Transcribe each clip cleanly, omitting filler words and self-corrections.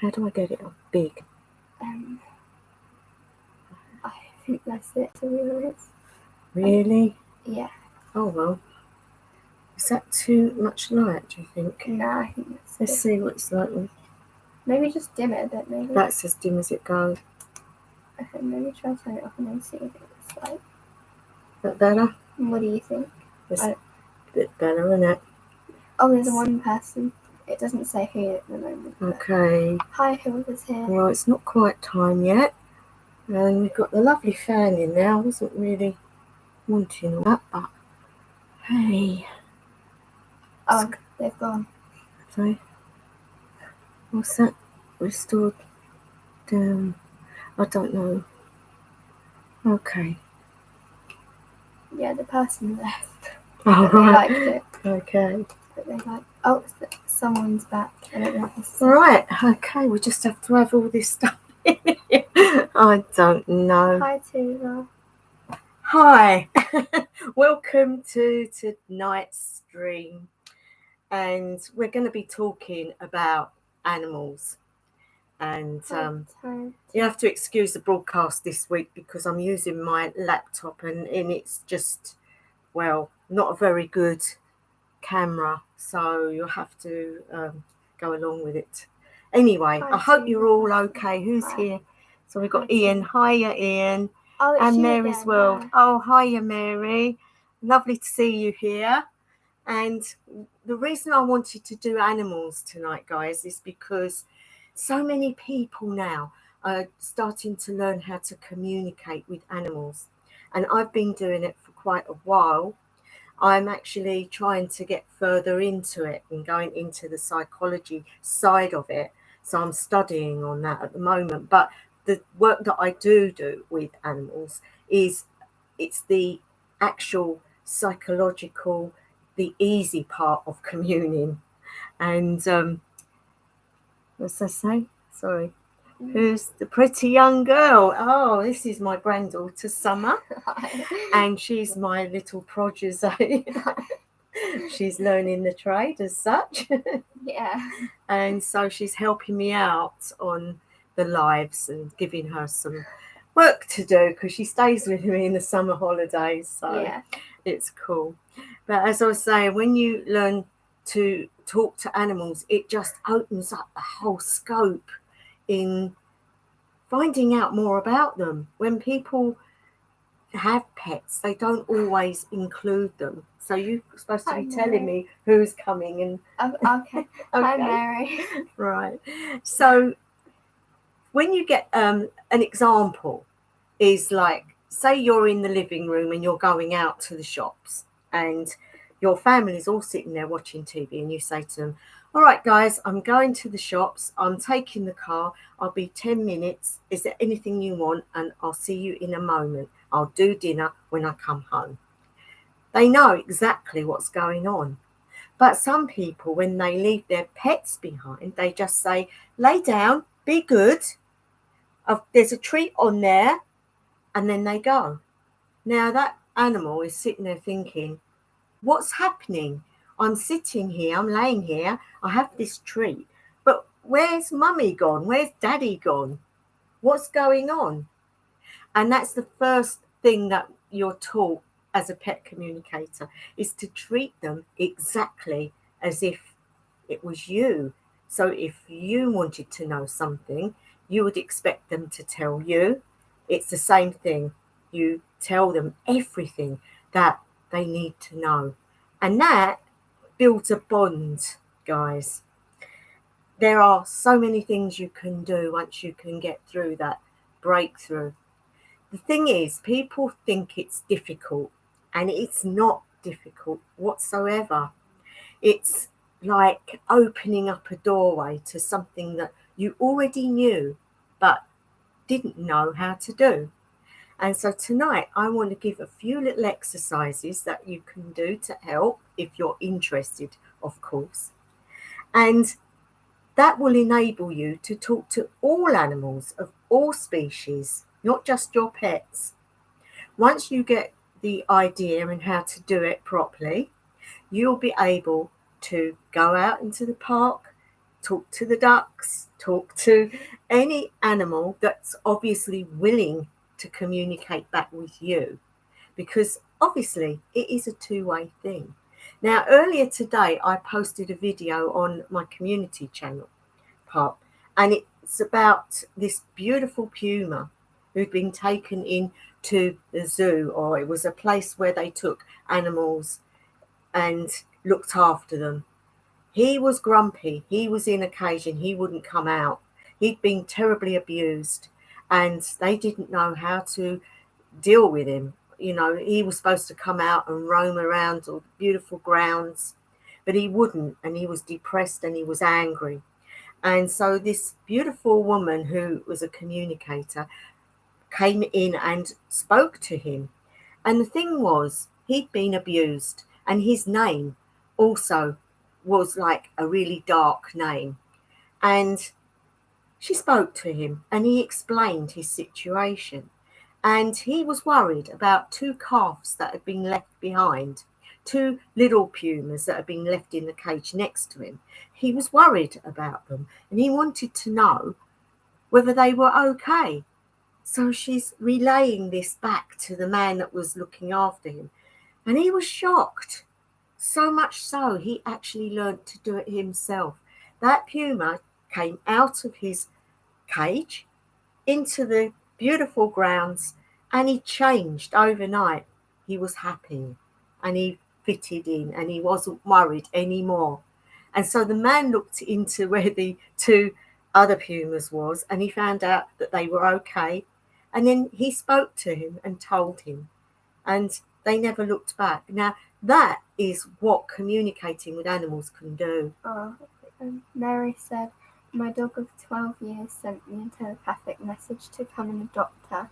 How do I get it up big? I think that's it, to be honest. Really? Yeah. Oh well. Is that too much light, do you think? No, I think that's Let's good. see what it's like with... Maybe just dim it a bit, maybe. That's as dim as it goes. Okay, maybe try to turn it off and then see if it's like... Is that better? What do you think? It's a bit better, isn't it? Oh, there's one person. It doesn't say who at the moment. Okay. Hi, whoever's here. Well, it's not quite time yet. And we've got the lovely fan in there. I wasn't really wanting all that, but hey. Oh, they've gone. Sorry. What's that? Restored down. I don't know. Okay. Yeah, the person left. Oh, They right. liked it. Okay. But they like... Oh, someone's back. I don't know if it's... Right. Okay. We just have to have all this stuff in here. I don't know. Hi, Tuva. Hi. Welcome to tonight's stream. And we're going to be talking about animals. And you have to excuse the broadcast this week because I'm using my laptop and it's just, well, not a very good camera. So you'll have to go along with it. Anyway, I hope you're all okay. Who's here? So we've got Ian. Hiya, Ian. Oh, it's and you Mary's again, World. yeah. Oh, hiya, Mary. Lovely to see you here. And the reason I wanted to do animals tonight, guys, is because so many people now are starting to learn how to communicate with animals. And I've been doing it for quite a while. I'm actually trying to get further into it and going into the psychology side of it. So I'm studying on that at the moment. But the work that I do with animals is it's the actual psychological, the easy part of communing. And what's that say? Sorry. Who's the pretty young girl? Oh, this is my granddaughter, Summer. And she's my little protege. She's learning the trade as such. Yeah. And so she's helping me out on the lives and giving her some work to do because she stays with me in the summer holidays. So yeah. It's cool. But as I was saying, when you learn to talk to animals, it just opens up the whole scope in finding out more about them. When people have pets, they don't always include them. So you're supposed to be telling me who's coming and okay. Hi, Mary. Right. So when you get an example is like, say you're in the living room and you're going out to the shops and your family's all sitting there watching TV and you say to them, all right, guys, I'm going to the shops. I'm taking the car. I'll be 10 minutes. Is there anything you want? And I'll see you in a moment. I'll do dinner when I come home. They know exactly what's going on. But some people, when they leave their pets behind, they just say, lay down, be good. There's a treat on there. And then they go. Now that animal is sitting there thinking, what's happening? I'm sitting here, I'm laying here, I have this treat. But where's mummy gone? Where's daddy gone? What's going on? And that's the first thing that you're taught as a pet communicator, is to treat them exactly as if it was you. So if you wanted to know something, you would expect them to tell you. It's the same thing. You tell them everything that they need to know. And that builds a bond, guys. There are so many things you can do once you can get through that breakthrough. The thing is, people think it's difficult, and it's not difficult whatsoever. It's like opening up a doorway to something that you already knew, but didn't know how to do. And so tonight I want to give a few little exercises that you can do to help if you're interested, of course. And that will enable you to talk to all animals of all species, not just your pets. Once you get the idea and how to do it properly, you'll be able to go out into the park, talk to the ducks, talk to any animal that's obviously willing to communicate back with you, because obviously it is a two-way thing. Now, earlier today, I posted a video on my community channel part, and it's about this beautiful puma who'd been taken in to the zoo, or it was a place where they took animals and looked after them. He was grumpy. He was in a cage and he wouldn't come out. He'd been terribly abused and they didn't know how to deal with him. You know, he was supposed to come out and roam around all the beautiful grounds, but he wouldn't, and he was depressed and he was angry. And so this beautiful woman who was a communicator came in and spoke to him. And the thing was, he'd been abused, and his name also was like a really dark name. And she spoke to him and he explained his situation. And he was worried about two calves that had been left behind, two little pumas that had been left in the cage next to him. He was worried about them and he wanted to know whether they were okay. So she's relaying this back to the man that was looking after him. And he was shocked. So much so, he actually learned to do it himself. That puma came out of his cage into the beautiful grounds and he changed overnight. He was happy and he fitted in and he wasn't worried anymore. And so the man looked into where the two other pumas was and he found out that they were okay. And then he spoke to him and told him, and they never looked back. Now, that is what communicating with animals can do. Mary said, my dog of 12 years sent me a telepathic message to come and adopt her.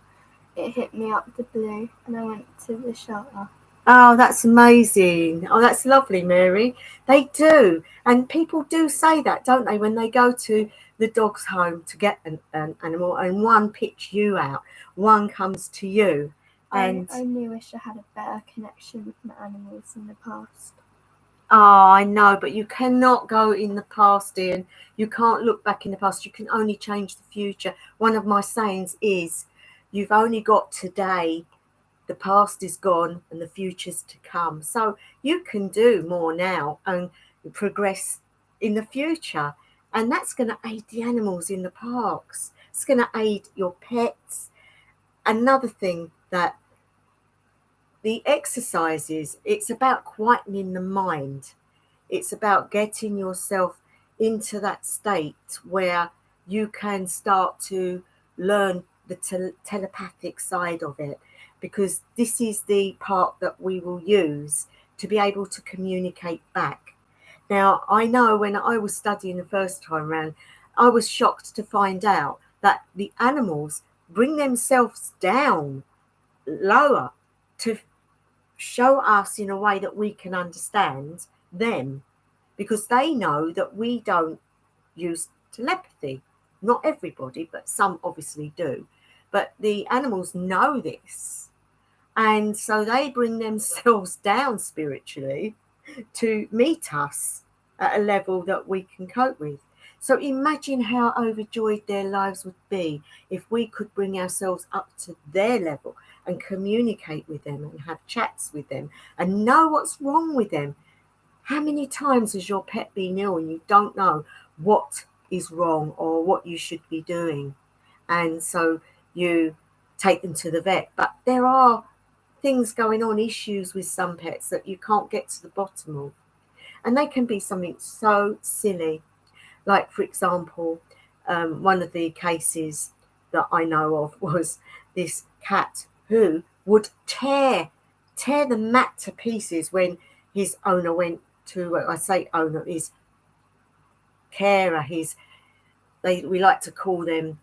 It hit me out the blue and I went to the shelter. Oh, that's amazing. Oh, that's lovely, Mary. They do. And people do say that, don't they, when they go to the dog's home to get an animal and one picks you out, one comes to you. And I only wish I had a better connection with my animals in the past. Oh, I know, but you cannot go in the past, Ian. You can't look back in the past. You can only change the future. One of my sayings is, you've only got today. The past is gone and the future's to come. So you can do more now and progress in the future. And that's going to aid the animals in the parks. It's going to aid your pets. Another thing that the exercises, it's about quietening the mind. It's about getting yourself into that state where you can start to learn the telepathic side of it, because this is the part that we will use to be able to communicate back. Now, I know when I was studying the first time around, I was shocked to find out that the animals bring themselves down lower to show us in a way that we can understand them, because they know that we don't use telepathy. Not everybody, but some obviously do. But the animals know this. And so they bring themselves down spiritually to meet us at a level that we can cope with. So imagine how overjoyed their lives would be if we could bring ourselves up to their level and communicate with them and have chats with them and know what's wrong with them. How many times has your pet been ill and you don't know what is wrong or what you should be doing? And so you take them to the vet. But there are things going on, issues with some pets that you can't get to the bottom of. And they can be something so silly. Like, for example, one of the cases that I know of was this cat who would tear the mat to pieces when his owner went to, I say owner, his carer, we like to call them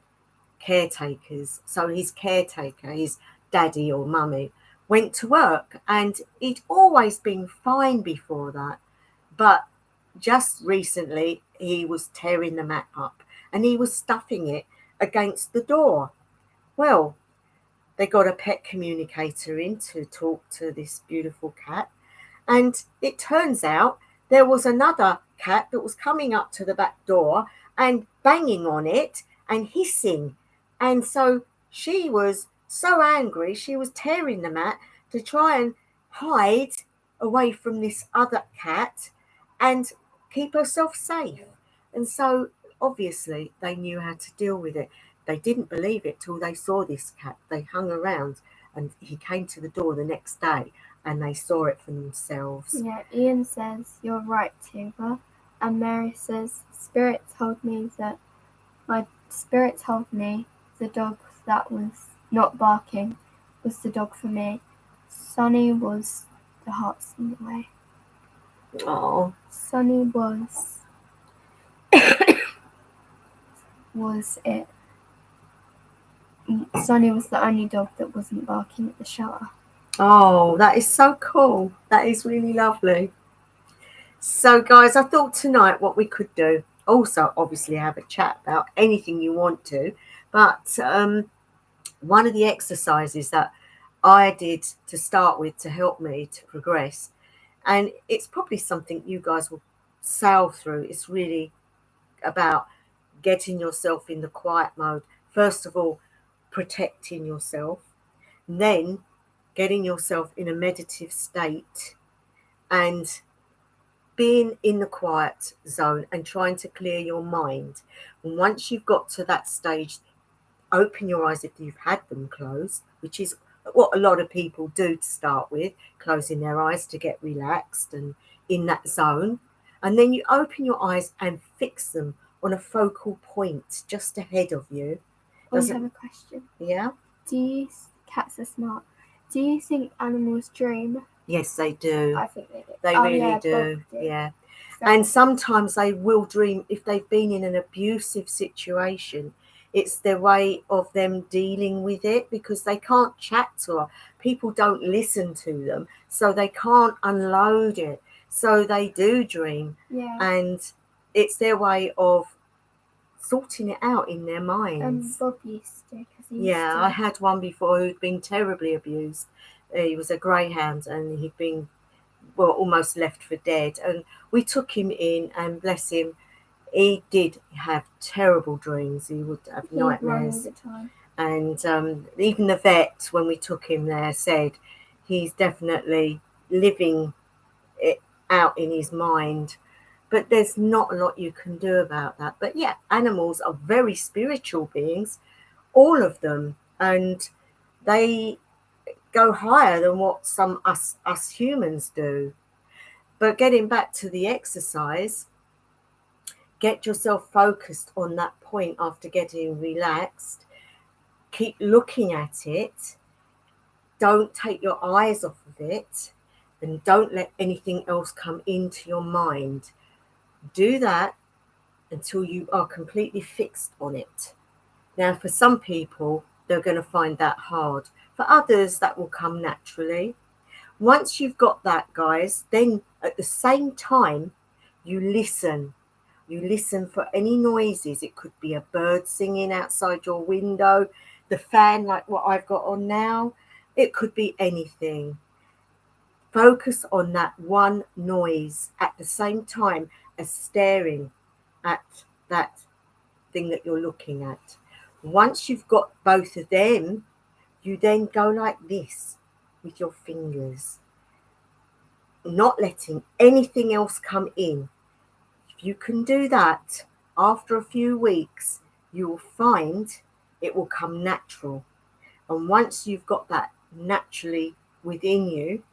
caretakers. So his caretaker, his daddy or mummy, went to work, and he'd always been fine before that. But just recently, he was tearing the mat up and he was stuffing it against the door. Well, they got a pet communicator in to talk to this beautiful cat. And it turns out there was another cat that was coming up to the back door and banging on it and hissing. And so she was so angry, she was tearing the mat to try and hide away from this other cat and keep herself safe. And so obviously they knew how to deal with it. They didn't believe it till they saw this cat. They hung around and he came to the door the next day and they saw it for themselves. Yeah, Ian says, "You're right, Tuba." And Mary says, Spirit told me the dog that was not barking was the dog for me. Sonny was the hearts in the way. Oh, Sonny was it. Sonny was the only dog that wasn't barking at the shelter. oh, that is so cool. That is really lovely. So, guys, I thought tonight what we could do, also obviously have a chat about anything you want to, but one of the exercises that I did to start with to help me to progress, and it's probably something you guys will sail through, it's really about getting yourself in the quiet mode. First of all, protecting yourself, then getting yourself in a meditative state and being in the quiet zone and trying to clear your mind. And once you've got to that stage, open your eyes if you've had them closed, which is what a lot of people do to start with, closing their eyes to get relaxed and in that zone. And then you open your eyes and fix them on a focal point just ahead of you. I have a question. Yeah? Cats are smart. Do you think animals dream? Yes, they do. I think they do. They really do. Yeah. And sometimes they will dream if they've been in an abusive situation. It's their way of them dealing with it because they can't chat to her. People don't listen to them, so they can't unload it. So they do dream. Yeah. And it's their way of sorting it out in their minds. Bob used to. I had one before who'd been terribly abused. He was a greyhound and he'd been, well, almost left for dead. And we took him in and bless him, he did have terrible dreams. He would have nightmares. All the time. And even the vet, when we took him there, said he's definitely living it out in his mind. But there's not a lot you can do about that. But yeah, animals are very spiritual beings, all of them. And they go higher than what some us humans do. But getting back to the exercise, get yourself focused on that point after getting relaxed. Keep looking at it. Don't take your eyes off of it, and don't let anything else come into your mind. Do that until you are completely fixed on it. Now, for some people, they're going to find that hard. For others, that will come naturally. Once you've got that, guys, then at the same time, you listen. You listen for any noises. It could be a bird singing outside your window, the fan like what I've got on now. It could be anything. Focus on that one noise at the same time as staring at that thing that you're looking at. Once you've got both of them, you then go like this with your fingers, not letting anything else come in. If you can do that, after a few weeks, you will find it will come natural. And once you've got that naturally within you,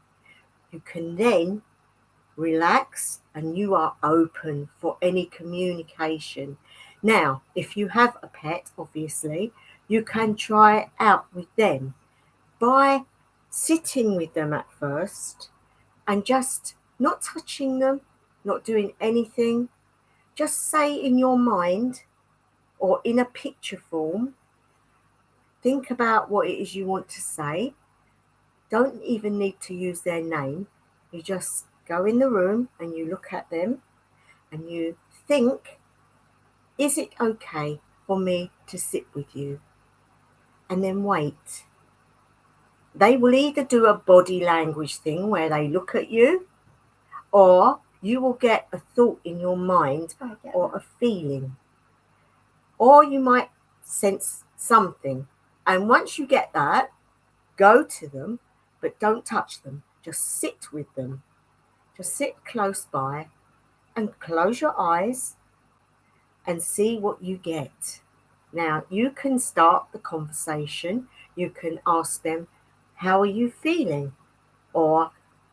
you can then relax and you are open for any communication. Now, if you have a pet, obviously, you can try it out with them by sitting with them at first and just not touching them, not doing anything. Just say in your mind or in a picture form, think about what it is you want to say. Don't even need to use their name. You just go in the room and you look at them and you think, is it okay for me to sit with you? And then wait. They will either do a body language thing where they look at you, or you will get a thought in your mind I get or that. a feeling, or you might sense something. And once you get that, go to them, but don't touch them. Just sit with them. Just sit close by and close your eyes and see what you get. Now, you can start the conversation. You can ask them, how are you feeling? Or,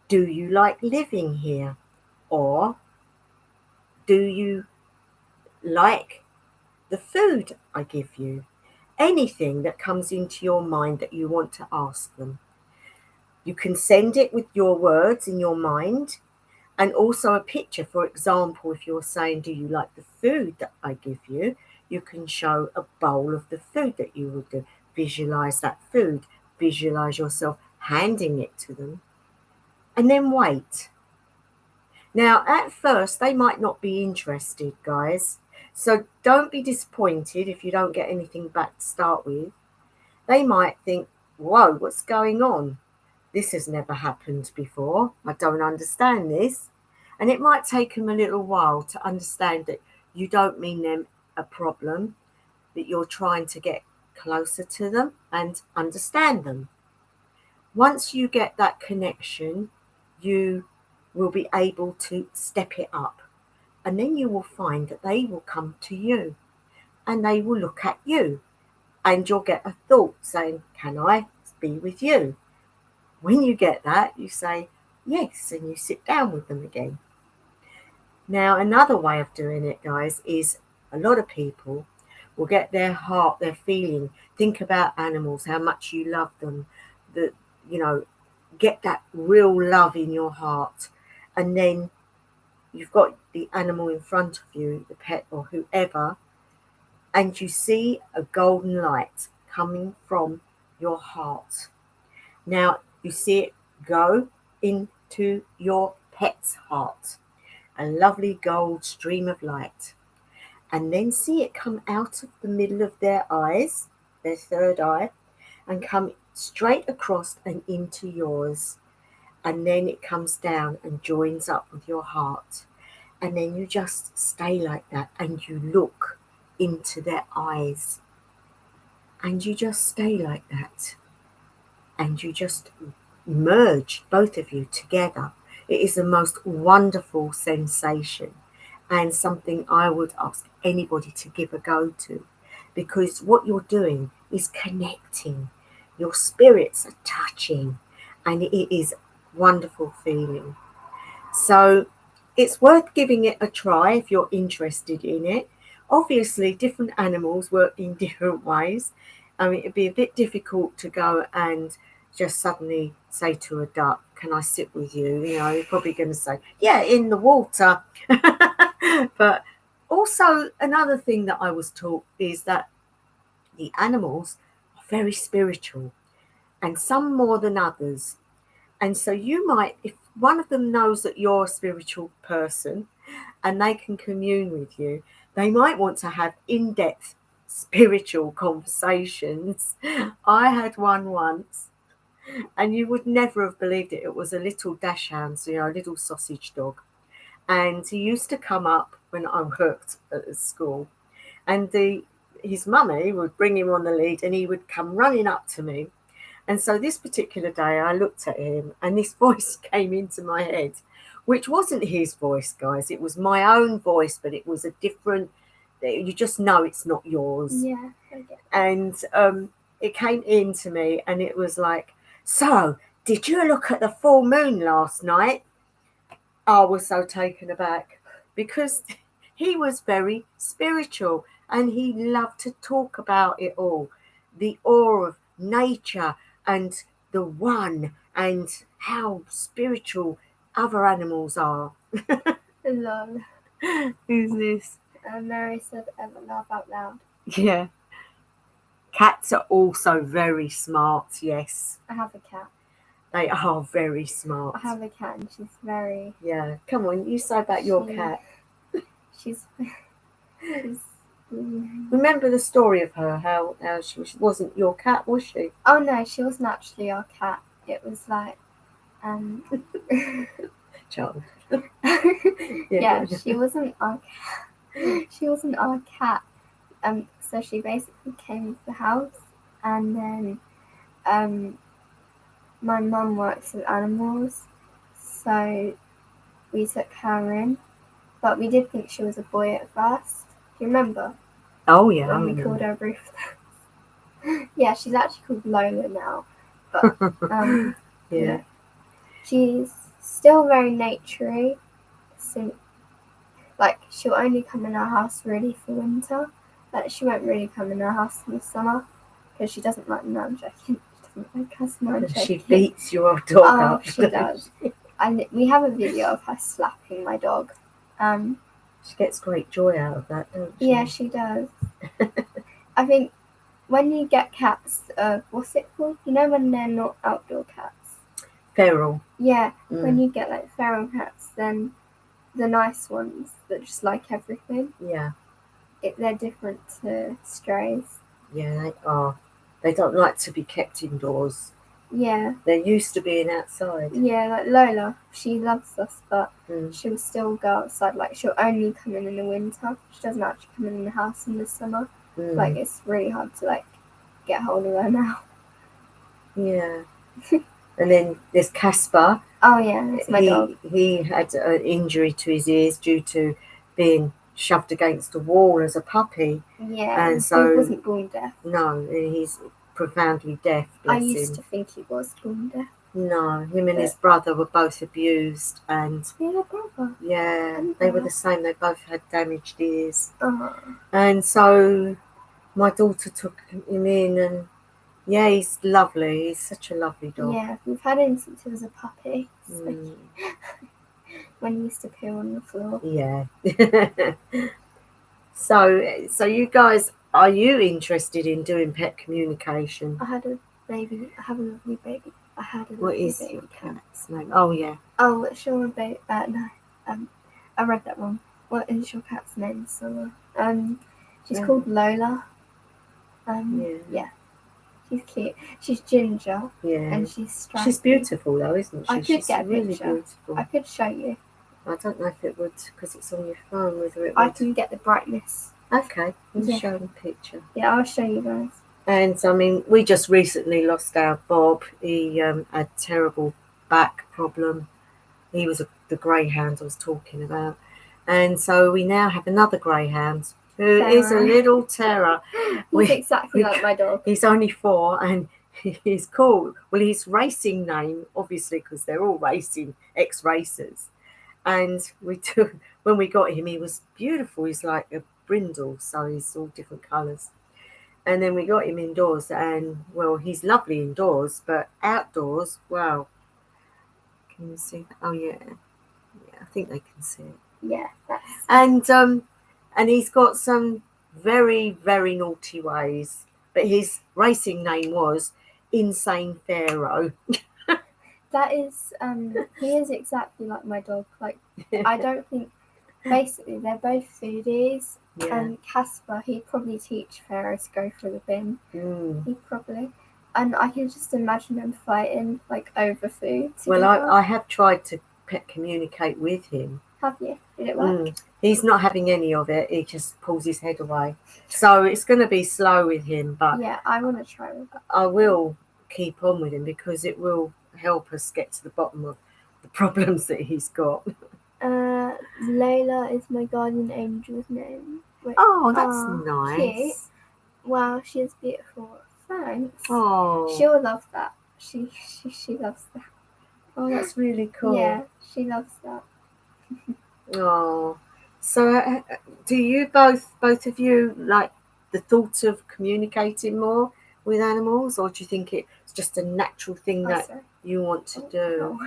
do you like living here? Or, do you like the food I give you? Anything that comes into your mind that you want to ask them. You can send it with your words in your mind and also a picture. For example, if you're saying, do you like the food that I give you? You can show a bowl of the food that you would do. Visualize that food. Visualize yourself handing it to them. And then wait. Now, at first, they might not be interested, guys. So don't be disappointed if you don't get anything back to start with. They might think, whoa, what's going on? This has never happened before. I don't understand this. And it might take them a little while to understand that you don't mean them a problem, that you're trying to get closer to them and understand them. Once you get that connection, you will be able to step it up. And then you will find that they will come to you and they will look at you. And you'll get a thought saying, can I be with you? When you get that, you say, yes, and you sit down with them again. Now, another way of doing it, guys, is a lot of people will get their heart, their feeling, think about animals, how much you love them, that, you know, get that real love in your heart. And then you've got the animal in front of you, the pet or whoever, and you see a golden light coming from your heart. Now, you see it go into your pet's heart, a lovely gold stream of light, and then see it come out of the middle of their eyes, their third eye, and come straight across and into yours. And then it comes down and joins up with your heart. And then you just stay like that and you look into their eyes. And you just stay like that. And you just merge, both of you, together. It is the most wonderful sensation and something I would ask anybody to give a go to, because what you're doing is connecting. Your spirits are touching and it is a wonderful feeling. So it's worth giving it a try if you're interested in it. Obviously, different animals work in different ways. I mean, it'd be a bit difficult to go and just suddenly say to a duck, can I sit with you? You know, you're probably going to say, yeah, in the water. But also another thing that I was taught is that the animals are very spiritual, and some more than others. And so you might, if one of them knows that you're a spiritual person and they can commune with you, they might want to have in-depth spiritual conversations. I had one once, and you would never have believed it. It was a little dachshund, so, you know, a little sausage dog. And he used to come up when I worked at the school, and his mummy would bring him on the lead and he would come running up to me. And so this particular day I looked at him and this voice came into my head, which wasn't his voice, guys. It was my own voice, but it was a different, you just know it's not yours. Yeah, I get it. And it came into me and it was like, so did you look at the full moon last night? I was so taken aback because he was very spiritual and he loved to talk about it all, the awe of nature and the one and how spiritual other animals are. Lol. Who's this? Mary said, ever laugh out loud. Yeah. Cats are also very smart, yes. I have a cat. They are very smart. I have a cat and she's very... Yeah. Come on, you say about your cat. She's Remember the story of her, how she wasn't your cat, was she? Oh no, she wasn't actually our cat. It was like child. Yeah, she wasn't our cat. So she basically came into the house, and then my mum works with animals, so we took her in. But we did think she was a boy at first. Do you remember? Oh yeah. When we called her Ruth. Yeah, she's actually called Lola now. But yeah. She's still very naturey. So, like, she'll only come in our house really for winter. Like, she won't really come in our house in the summer because she doesn't like magic. She doesn't like us magic. She beats your dog up. She does. And we have a video of her slapping my dog. She gets great joy out of that, don't she? Yeah, she does. I think when you get cats, what's it called? You know when they're not outdoor cats? Feral. Yeah, when you get like feral cats, then the nice ones that just like everything. Yeah. They're different to strays. Yeah, they are. They don't like to be kept indoors. Yeah. They're used to being outside. Yeah, like Lola, she loves us, but she'll still go outside. Like, she'll only come in the winter. She doesn't actually come in the house in the summer. Like, it's really hard to, like, get hold of her now. Yeah. And then there's Casper. Oh, yeah, that's my dog. He had an injury to his ears due to being shoved against a wall as a puppy. Yeah, and so he wasn't born deaf. No, he's profoundly deaf. I used to think he was born deaf. No, him and his brother were both abused, and yeah, brother. Yeah, they were the same. They both had damaged ears, and so my daughter took him in, and yeah, he's lovely. He's such a lovely dog. Yeah, we've had him since he was a puppy. So when he used to poo on the floor. Yeah. So you guys, are you interested in doing pet communication? I had a baby. I have a lovely baby. I had a What lovely is baby your cat. cat's name? Oh yeah. Oh, it's your baby. No, I read that wrong. What is your cat's name, Summer? She's called Lola. Yeah. She's cute. She's ginger. Yeah. And she's striped. She's beautiful though, isn't she? She's get a really picture. Beautiful. I could show you. I don't know if it would, because it's on your phone, whether it would. I can get the brightness. Okay, you show the picture. Yeah, I'll show you guys. And I mean, we just recently lost our Bob. He had terrible back problem. He was the greyhound I was talking about. And so we now have another greyhound who is a little terror. He's exactly like my dog. He's only 4 and he's cool. Well, his racing name, obviously, because they're all racing, ex-racers. And when we got him, he was beautiful. He's like a brindle, so he's all different colours. And then we got him indoors, and well, he's lovely indoors, but outdoors, wow. Can you see that? Oh yeah, I think they can see it. Yeah, and he's got some very, very naughty ways. But his racing name was Insane Pharaoh. That is, he is exactly like my dog. Like, I don't think, basically, they're both foodies. Yeah. And Casper, he'd probably teach Pharaoh to go through the bin. He'd probably. And I can just imagine them fighting, like, over food together. Well, I have tried to pet communicate with him. Have you? Did it work? He's not having any of it. He just pulls his head away. So it's going to be slow with him. But yeah, I want to try with that. I will keep on with him because it will help us get to the bottom of the problems that he's got. Layla is my guardian angel's name. Oh, that's nice. Cute. Wow, she's beautiful. Thanks. Oh, she'll love that. She loves that. Oh, that's really cool. Yeah, she loves that. Oh, so do you both of you like the thought of communicating more with animals, or do you think it's just a natural thing that you want to do?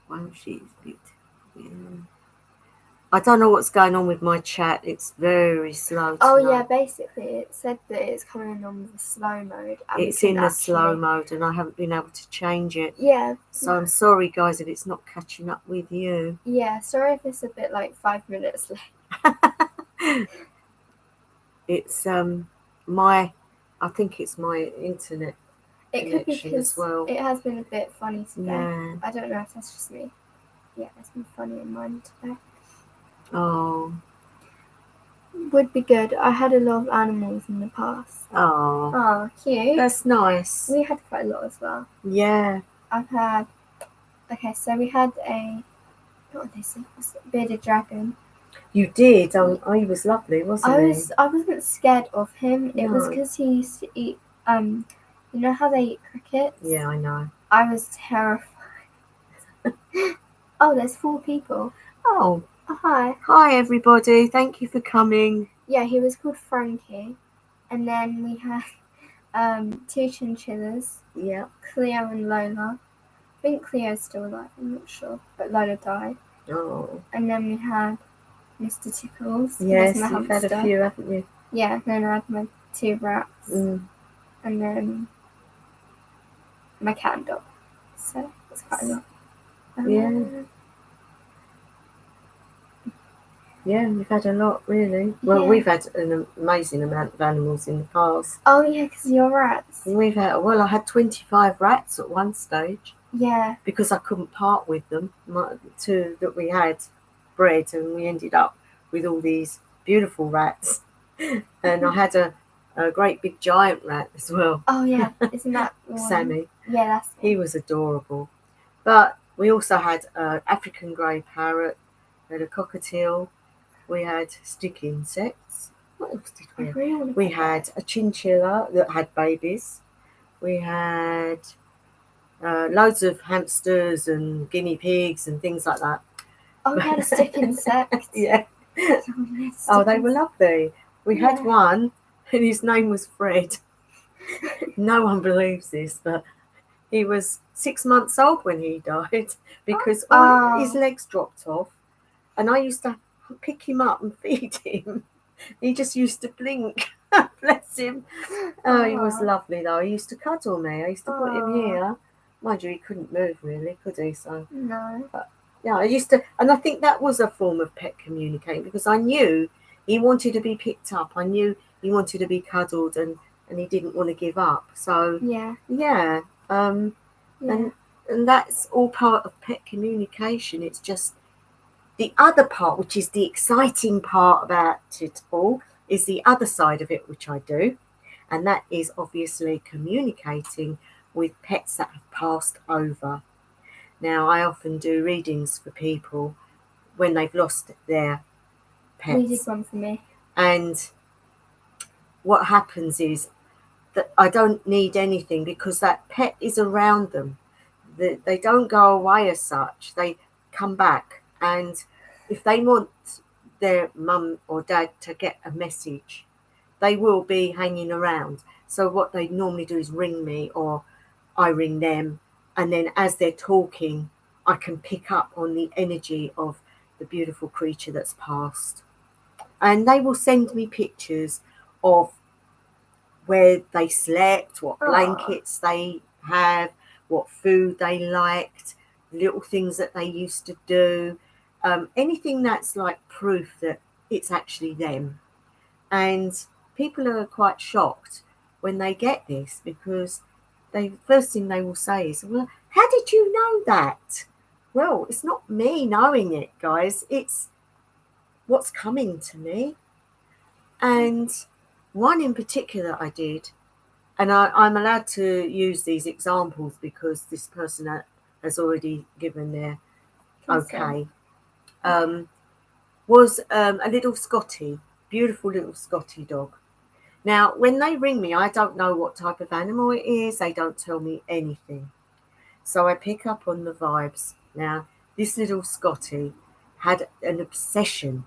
Wow, she's beautiful. Yeah. I don't know what's going on with my chat. It's very slow tonight. Oh yeah, basically it said that it's coming on the slow mode. It's in the slow mode and I haven't been able to change it. Yeah. So I'm sorry guys if it's not catching up with you. Yeah, sorry if it's a bit like 5 minutes late. It's I think it's my internet. It could be connection because as well. it has been a bit funny today. Yeah. I don't know if that's just me. Yeah, it's been funny in mine today. Oh. Would be good. I had a lot of animals in the past. Oh. Oh, cute. That's nice. We had quite a lot as well. Yeah. I've had. Okay, so we had a. What did they say? Bearded dragon. You did. Oh, he was lovely, wasn't he? I wasn't scared of him. It was No. because he used to eat. You know how they eat crickets? Yeah, I know. I was terrified. Oh, there's 4 people. Oh. Oh, hi. Hi, everybody. Thank you for coming. Yeah, he was called Frankie. And then we had 2 chinchillas. Yeah. Cleo and Lola. I think Cleo's still alive, I'm not sure. But Lola died. Oh. And then we had Mr. Tickles. Yes, my you've had a hamster. few, haven't you? Yeah, then I had my 2 rats. Mm. And then my cat and dog. So it's quite a lot. Yeah. Yeah, we've had a lot, really. Well, Yeah. we've had an amazing amount of animals in the past. Oh, yeah, because you're rats. I had 25 rats at one stage. Yeah. Because I couldn't part with them. 2 that we had bred, and we ended up with all these beautiful rats. And I had a great big giant rat as well. Oh, yeah. Isn't that the one? Sammy. Yeah, that's the one. He was adorable. But we also had an African grey parrot, we had a cockatiel, we had stick insects. What else did we have? Really We had a chinchilla that had babies. We had loads of hamsters and guinea pigs and things like that. Oh, we had a stick insect. Yeah. Oh, they were lovely. We had one, and his name was Fred. No one believes this, but he was 6 months old when he died because all his legs dropped off, and I used to pick him up and feed him. He just used to blink. Bless him. Oh, he was lovely though. He used to cuddle me. I used to put him here. Mind you, he couldn't move really, could he? So no. But, yeah, I used to, and I think that was a form of pet communicating because I knew he wanted to be picked up. I knew he wanted to be cuddled, and he didn't want to give up. So yeah. And that's all part of pet communication. It's just the other part, which is the exciting part about it all, is the other side of it, which I do, and that is obviously communicating with pets that have passed over. Now, I often do readings for people when they've lost their pets. You did one for me. And what happens is that I don't need anything because that pet is around them. They don't go away as such. They come back. And if they want their mum or dad to get a message, they will be hanging around. So what they normally do is ring me, or I ring them. And then as they're talking, I can pick up on the energy of the beautiful creature that's passed. And they will send me pictures of where they slept, what blankets they have, what food they liked, little things that they used to do, anything that's like proof that it's actually them. And people are quite shocked when they get this because the first thing they will say is, well, how did you know that? Well, it's not me knowing it, guys. It's what's coming to me. And one in particular I did, and I'm allowed to use these examples because this person has already given their okay, was a little Scotty, beautiful little Scotty dog. Now, when they ring me, I don't know what type of animal it is. They don't tell me anything. So I pick up on the vibes. Now, this little Scotty had an obsession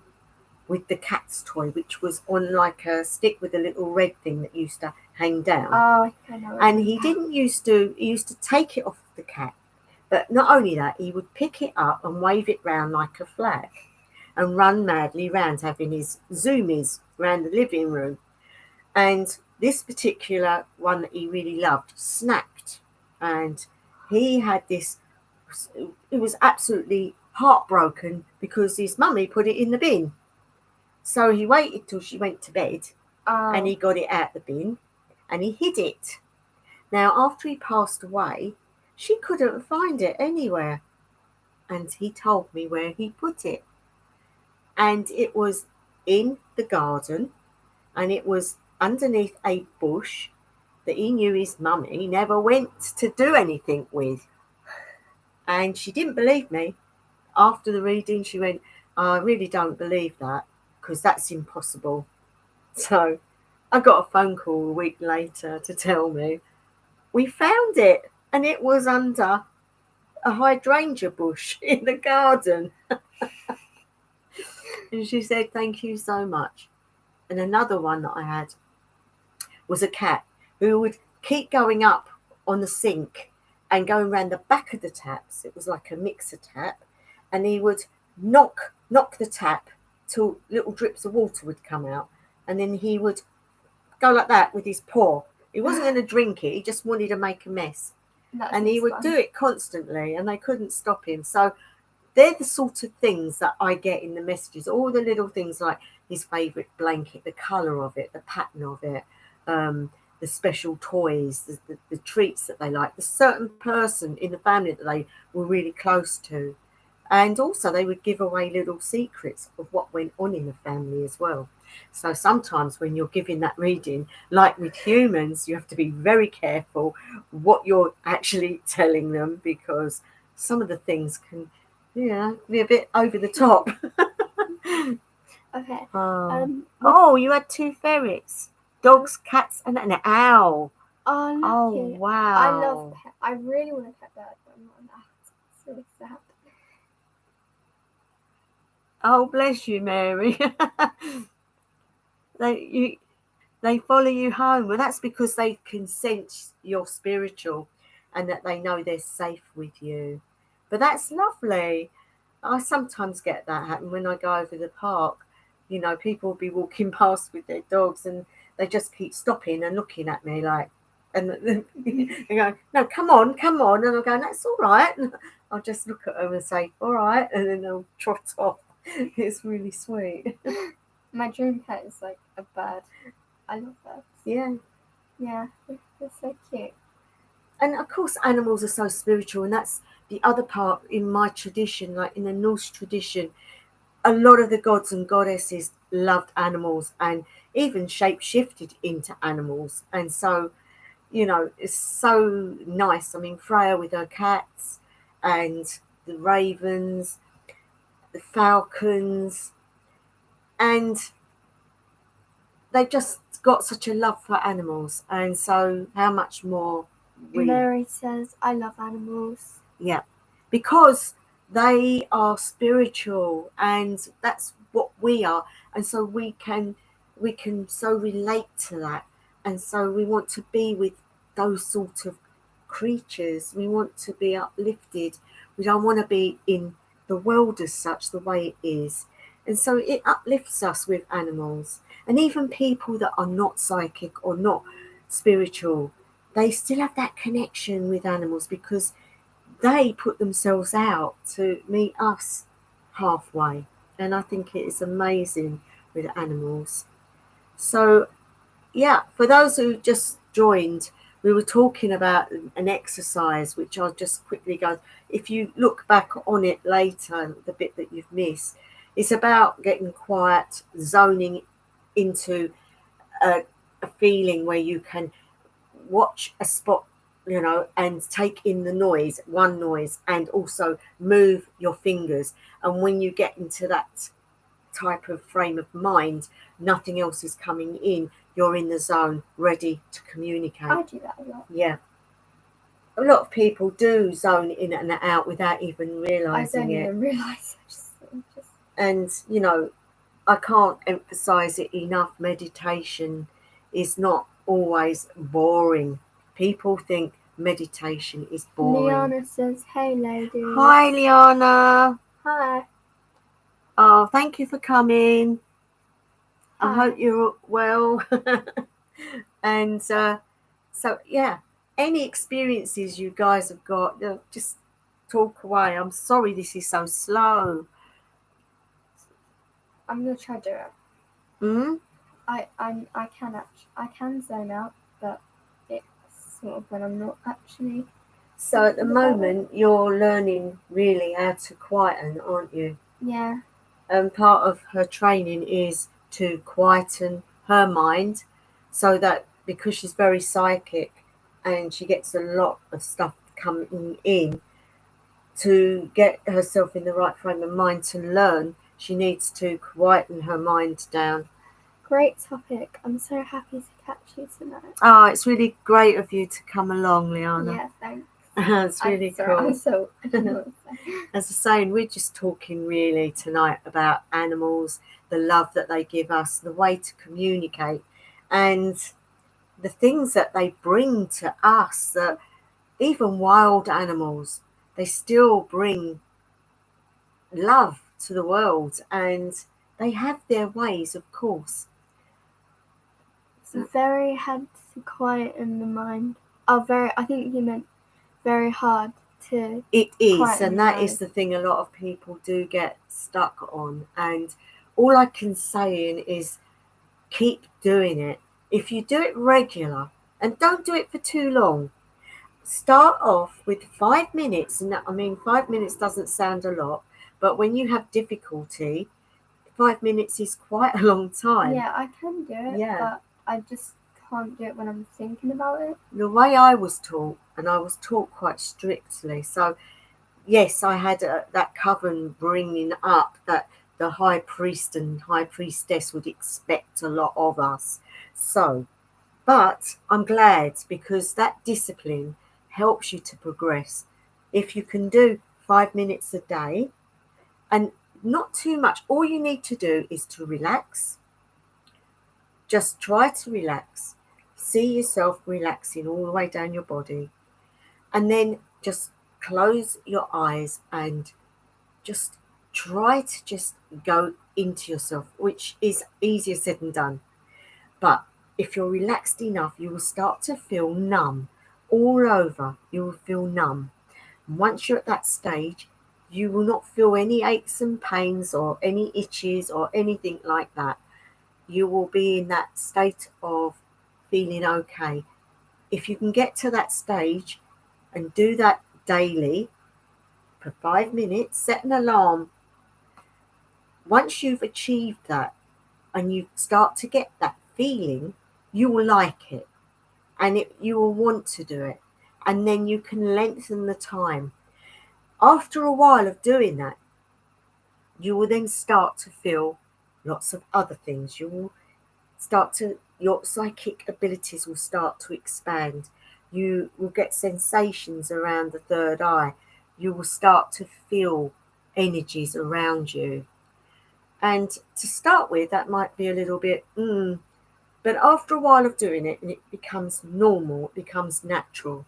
with the cat's toy, which was on like a stick with a little red thing that used to hang down. Oh, I know. And he used to take it off the cat. But not only that, he would pick it up and wave it round like a flag and run madly round, having his zoomies around the living room. And this particular one that he really loved snapped. And he had this, he was absolutely heartbroken because his mummy put it in the bin. So he waited till she went to bed and he got it out the bin and he hid it. Now, after he passed away, she couldn't find it anywhere. And he told me where he put it. And it was in the garden, and it was underneath a bush that he knew his mummy never went to do anything with. And she didn't believe me. After the reading, she went, I really don't believe that, because that's impossible. So I got a phone call a week later to tell me we found it, and it was under a hydrangea bush in the garden. And she said, thank you so much. And another one that I had was a cat who would keep going up on the sink and going around the back of the taps. It was like a mixer tap, and he would knock the tap till little drips of water would come out, and then he would go like that with his paw. He wasn't going to drink it, he just wanted to make a mess. And he would do it constantly, and they couldn't stop him. So they're the sort of things that I get in the messages, all the little things like his favourite blanket, the colour of it, the pattern of it, the special toys, the treats that they like, the certain person in the family that they were really close to. And also they would give away little secrets of what went on in the family as well. So sometimes when you're giving that reading, like with humans, you have to be very careful what you're actually telling them, because some of the things can, be a bit over the top. Okay. Oh, you had 2 ferrets, dogs, cats, and an owl. Oh, lucky. Wow. I really want to pet birds, but I'm not allowed. It's really sad. Oh, bless you, Mary. They follow you home. Well, that's because they can sense you're spiritual and that they know they're safe with you. But that's lovely. I sometimes get that happen when I go over the park. People will be walking past with their dogs, and they just keep stopping and looking at me like, and they go, no, come on. And I'll go, that's all right. And I'll just look at them and say, all right. And then they'll trot off. It's really sweet. My dream pet is like a bird. I love birds. Yeah. Yeah, they're so cute. And of course, animals are so spiritual, and that's the other part in my tradition, like in the Norse tradition. A lot of the gods and goddesses loved animals and even shape-shifted into animals. And so, it's so nice. I mean, Freya with her cats, and the ravens, the falcons, and they just got such a love for animals. And so how much more Mary says, I love animals. Yeah, because they are spiritual, and that's what we are. And so we can so relate to that. And so we want to be with those sort of creatures. We want to be uplifted. We don't want to be in the world as such, the way it is. And so it uplifts us with animals. And even people that are not psychic or not spiritual, they still have that connection with animals, because they put themselves out to meet us halfway. And I think it is amazing with animals. So, for those who just joined, we were talking about an exercise, which I'll just quickly go. If you look back on it later, the bit that you've missed, it's about getting quiet, zoning into a feeling where you can watch a spot, and take in one noise, and also move your fingers. And when you get into that type of frame of mind, nothing else is coming in. You're in the zone, ready to communicate. I do that a lot. Yeah. A lot of people do zone in and out without even realising it. I don't even realise it. And, I can't emphasise it enough. Meditation is not always boring. People think meditation is boring. Liana says, hey, lady. Hi, Liana. Hi. Oh, thank you for coming. Hi. I hope you're well. And any experiences you guys have got, just talk away. I'm sorry this is so slow. I'm going to try to do it. I can zone out, but it's sort of when I'm not actually. So at the moment, you're learning really how to quieten, aren't you? Yeah. And part of her training is to quieten her mind so that because she's very psychic and she gets a lot of stuff coming in, to get herself in the right frame of mind to learn, she needs to quieten her mind down. Great topic. I'm so happy to catch you tonight. Oh, it's really great of you to come along, Liana. Yeah, thanks. It's really cool. I'm so, I don't know what to say. As I say, we're just talking really tonight about animals, the love that they give us, the way to communicate, and the things that they bring to us. That even wild animals, they still bring love to the world, and they have their ways, of course. It's very hard to quieten the mind. Oh, I think you meant very hard to. It is, quieten and the that mind. is the thing a lot of people do get stuck on. And all I can say is keep doing it. If you do it regular, and don't do it for too long, start off with 5 minutes. And I mean, 5 minutes doesn't sound a lot, but when you have difficulty, 5 minutes is quite a long time. Yeah, I can do it, but I just can't do it when I'm thinking about it. The way I was taught, and I was taught quite strictly, so yes, I had that coven bringing up that the high priest and high priestess would expect a lot of us. So, but I'm glad because that discipline helps you to progress. If you can do 5 minutes a day and not too much, all you need to do is to relax. Just try to relax. See yourself relaxing all the way down your body. And then just close your eyes and just try to just go into yourself, which is easier said than done. But if you're relaxed enough, you will start to feel numb all over. You will feel numb. And once you're at that stage, you will not feel any aches and pains or any itches or anything like that. You will be in that state of feeling okay. If you can get to that stage and do that daily for 5 minutes, set an alarm. Once you've achieved that and you start to get that feeling, you will like it and you will want to do it. And then you can lengthen the time. After a while of doing that, you will then start to feel lots of other things. Your psychic abilities will start to expand. You will get sensations around the third eye. You will start to feel energies around you. And to start with, that might be a little bit, but after a while of doing it, and it becomes normal, it becomes natural.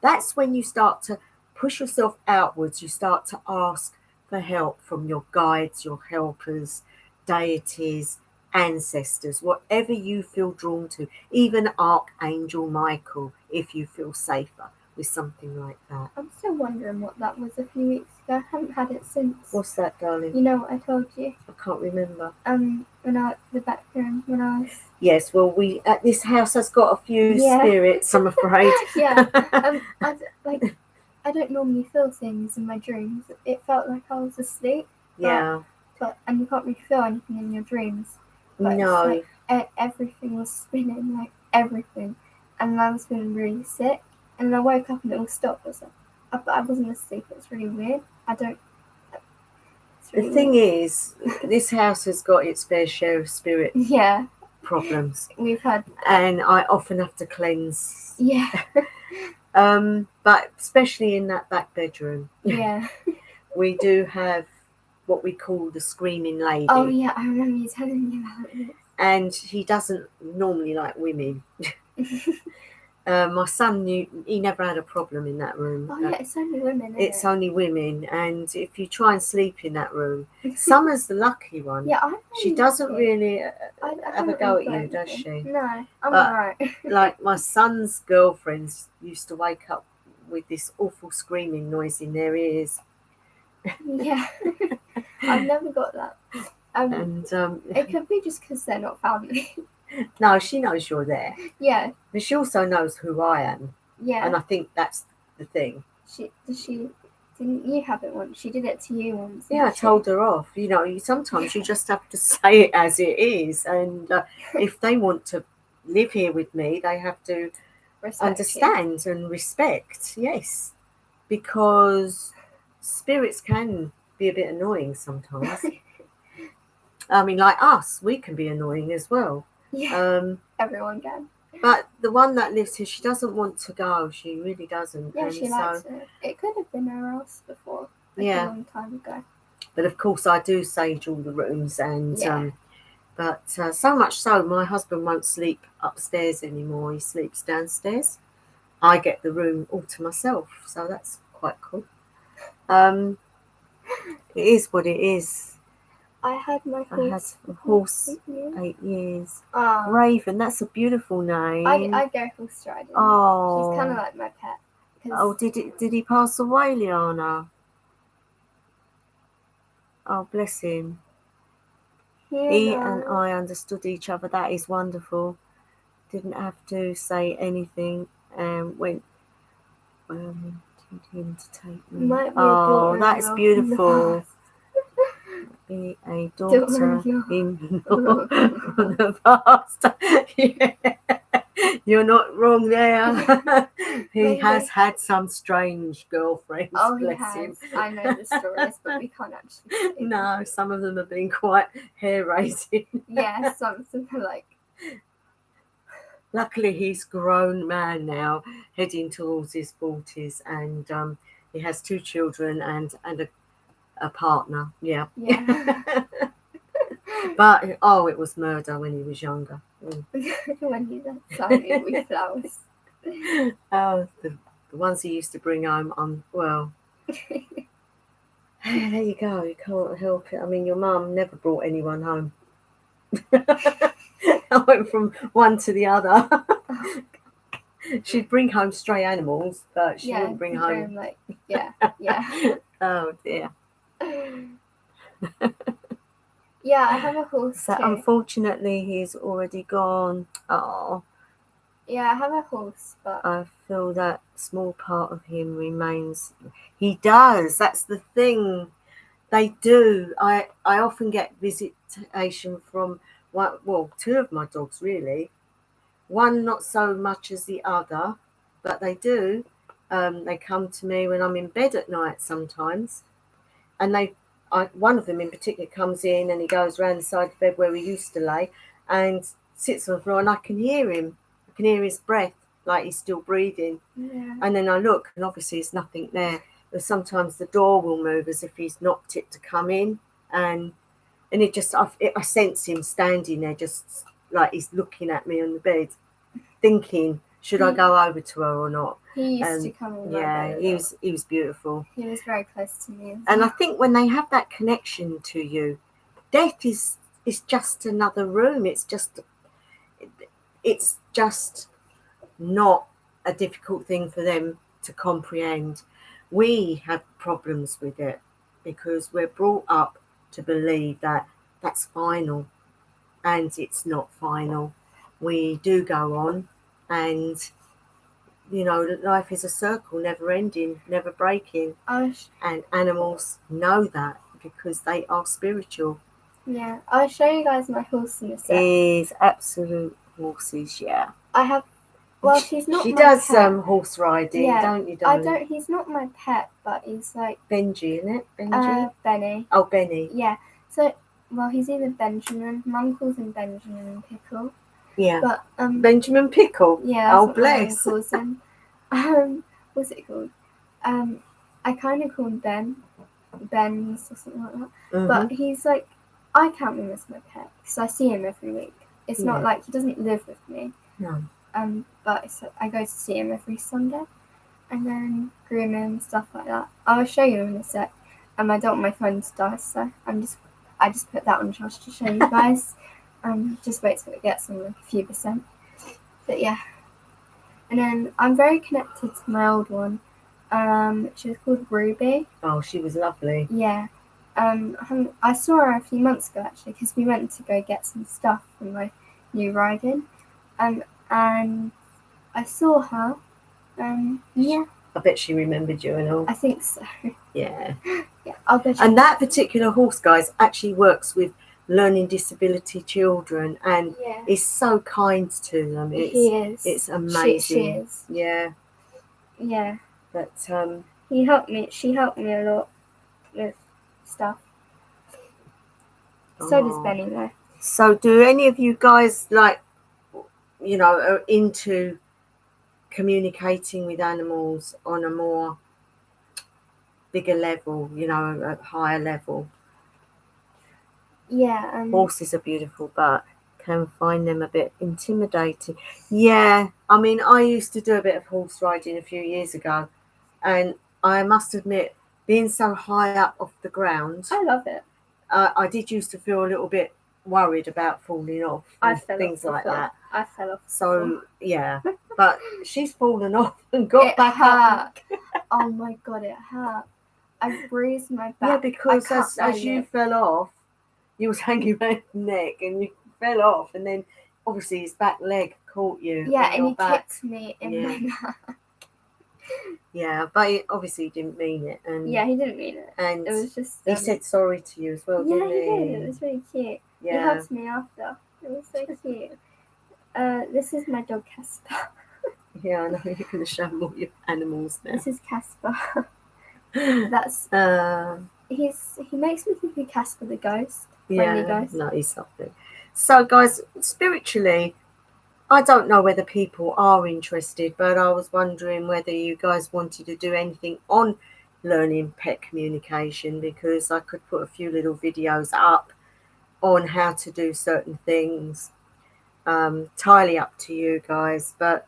That's when you start to push yourself outwards. You start to ask for help from your guides, your helpers, deities, ancestors, whatever you feel drawn to, even Archangel Michael, if you feel safer with something like that. I'm still wondering what that was a few weeks ago. I haven't had it since. What's that, darling? You know what I told you? I can't remember. The background when I was. Yes, well, this house has got a few spirits, I'm afraid. Yeah. I don't normally feel things in my dreams. It felt like I was asleep. And you can't really feel anything in your dreams. But no. It's like everything was spinning, like everything. And I was feeling really sick. And I woke up and it all stopped. I wasn't asleep. It's really weird. The thing is, this house has got its fair share of spirit problems. We've had. And I often have to cleanse. Yeah. But especially in that back bedroom. Yeah. We do have what we call the screaming lady. Oh, yeah, I remember you telling me about it. And he doesn't normally like women. My son he never had a problem in that room. Oh, yeah, it's only women, It's only women. And if you try and sleep in that room, Summer's the lucky one. Yeah, she doesn't really have a go at you, does she? No, I'm alright. Like my son's girlfriends used to wake up with this awful screaming noise in their ears. Yeah. I've never got that. It could be just because they're not family. No, she knows you're there. Yeah. But she also knows who I am. Yeah. And I think that's the thing. Didn't you have it once? She did it to you once. Yeah, I told her off. You know, sometimes you just have to say it as it is. And if they want to live here with me, they have to understand and respect. Yes, because spirits can be a bit annoying sometimes. I mean, like us, we can be annoying as well. Yeah, everyone can. But the one that lives here, she doesn't want to go. She really doesn't. Yeah, and she likes it. It could have been her house before, a long time ago. But of course, I do sage all the rooms, and but so much so, my husband won't sleep upstairs anymore. He sleeps downstairs. I get the room all to myself, so that's quite cool. It is what it is. I had my horse. I had a horse 8 years. Oh. Raven, that's a beautiful name. I go horse riding. Oh, she's kind of like my pet. Oh, did he pass away, Liana? Oh, bless him. He and I understood each other. That is wonderful. Didn't have to say anything, and went told him to take me. Oh, that's beautiful. Be a daughter in the past. Yeah. You're not wrong there. He has had some strange girlfriends. Oh, bless him. I know the stories, but we can't actually say No, some of them have been quite hair-raising. Yeah, some of them are like... Luckily, he's a grown man now, heading towards his 40s, and he has 2 children and a partner. Yeah. But it was murder when he was younger. When he was outside with flowers. Oh, the ones he used to bring home. Well, there you go. You can't help it. I mean, your mum never brought anyone home. I went from one to the other. She'd bring home stray animals, but she wouldn't bring home. Yeah. Oh dear. Yeah, I have a horse so too. Unfortunately, he's already gone. Oh. Yeah, I have a horse, but I feel that small part of him remains. He does. That's the thing. They do. I often get visitation from 2 of my dogs really. One not so much as the other, but they do. They come to me when I'm in bed at night sometimes, and one of them in particular comes in and he goes round the side of the bed where we used to lay and sits on the floor, and I can hear him. I can hear his breath, like he's still breathing. Yeah. And then I look, and obviously there's nothing there. But sometimes the door will move as if he's knocked it to come in, and it just I sense him standing there, just like he's looking at me on the bed, thinking, should I go over to her or not? He used to come in. Yeah, he was beautiful. He was very close to me. And I think when they have that connection to you, death is just another room. It's just not a difficult thing for them to comprehend. We have problems with it because we're brought up to believe that that's final, and it's not final. We do go on, and life is a circle, never ending, never breaking. And animals know that because they are spiritual. Yeah, I'll show you guys my horse in a sec. Is absolute horses, yeah. I have. Well, she's not. She my does pet. Horse riding, don't you, darling? I don't. He's not my pet, but he's like Benji, isn't it? Benji. Benny. Oh, Benny. Yeah. So, he's either Benjamin. Mum calls him Benjamin Pickle. Yeah. But Benjamin Pickle. Yeah. Oh, bless. Calls him. What's it called? I kind of call him Ben's or something like that. Mm-hmm. But he's like, I count him as my pet because I see him every week. It's not like he doesn't live with me. No. But I go to see him every Sunday, and then groom him, stuff like that. I'll show you in a sec. And I don't want my phone to die, so I just put that on charge to show you guys. Just wait till it gets on like a few %. But yeah. And then I'm very connected to my old one. She was called Ruby. Oh, she was lovely. Yeah. I saw her a few months ago actually because we went to go get some stuff from my new riding. And I saw her Yeah. I bet she remembered you and all. I think so. Yeah. Yeah, I'll go check. And that particular horse, guys, actually works with learning disability children and Yeah. is so kind to them. He is. It's amazing. She is. Yeah. Yeah. But he helped me. She helped me a lot with stuff. So does Benny though. So do any of you guys like, you know, are into communicating with animals on a more bigger level, you know, a higher level? Yeah. Horses are beautiful, but can find them a bit intimidating. Yeah, I mean, I used to do a bit of horse riding a few years ago, and I must admit, being so high up off the ground, I love it. I did used to feel a little bit worried about falling off and things like that. I fell off. So yeah, but she's fallen off and got back up. Oh my god, it hurt. I bruised my back. Yeah, because as you fell off, you was hanging around his neck and you fell off, and then obviously his back leg caught you. Yeah, and he kicked me in my back. Yeah, but he obviously didn't mean it. And yeah, he didn't mean it. And it was just. He said sorry to you as well, didn't he? Yeah, he did. It was really cute. Yeah. He hugged me after. It was so cute. This is my dog Casper. Yeah, I know. You're going to show more your animals now. This is Casper. That's. He makes me think of Casper the ghost. Yeah, ghost. No, he's something. So, guys, spiritually, I don't know whether people are interested, but I was wondering whether you guys wanted to do anything on learning pet communication, because I could put a few little videos up on how to do certain things. Entirely up to you guys, but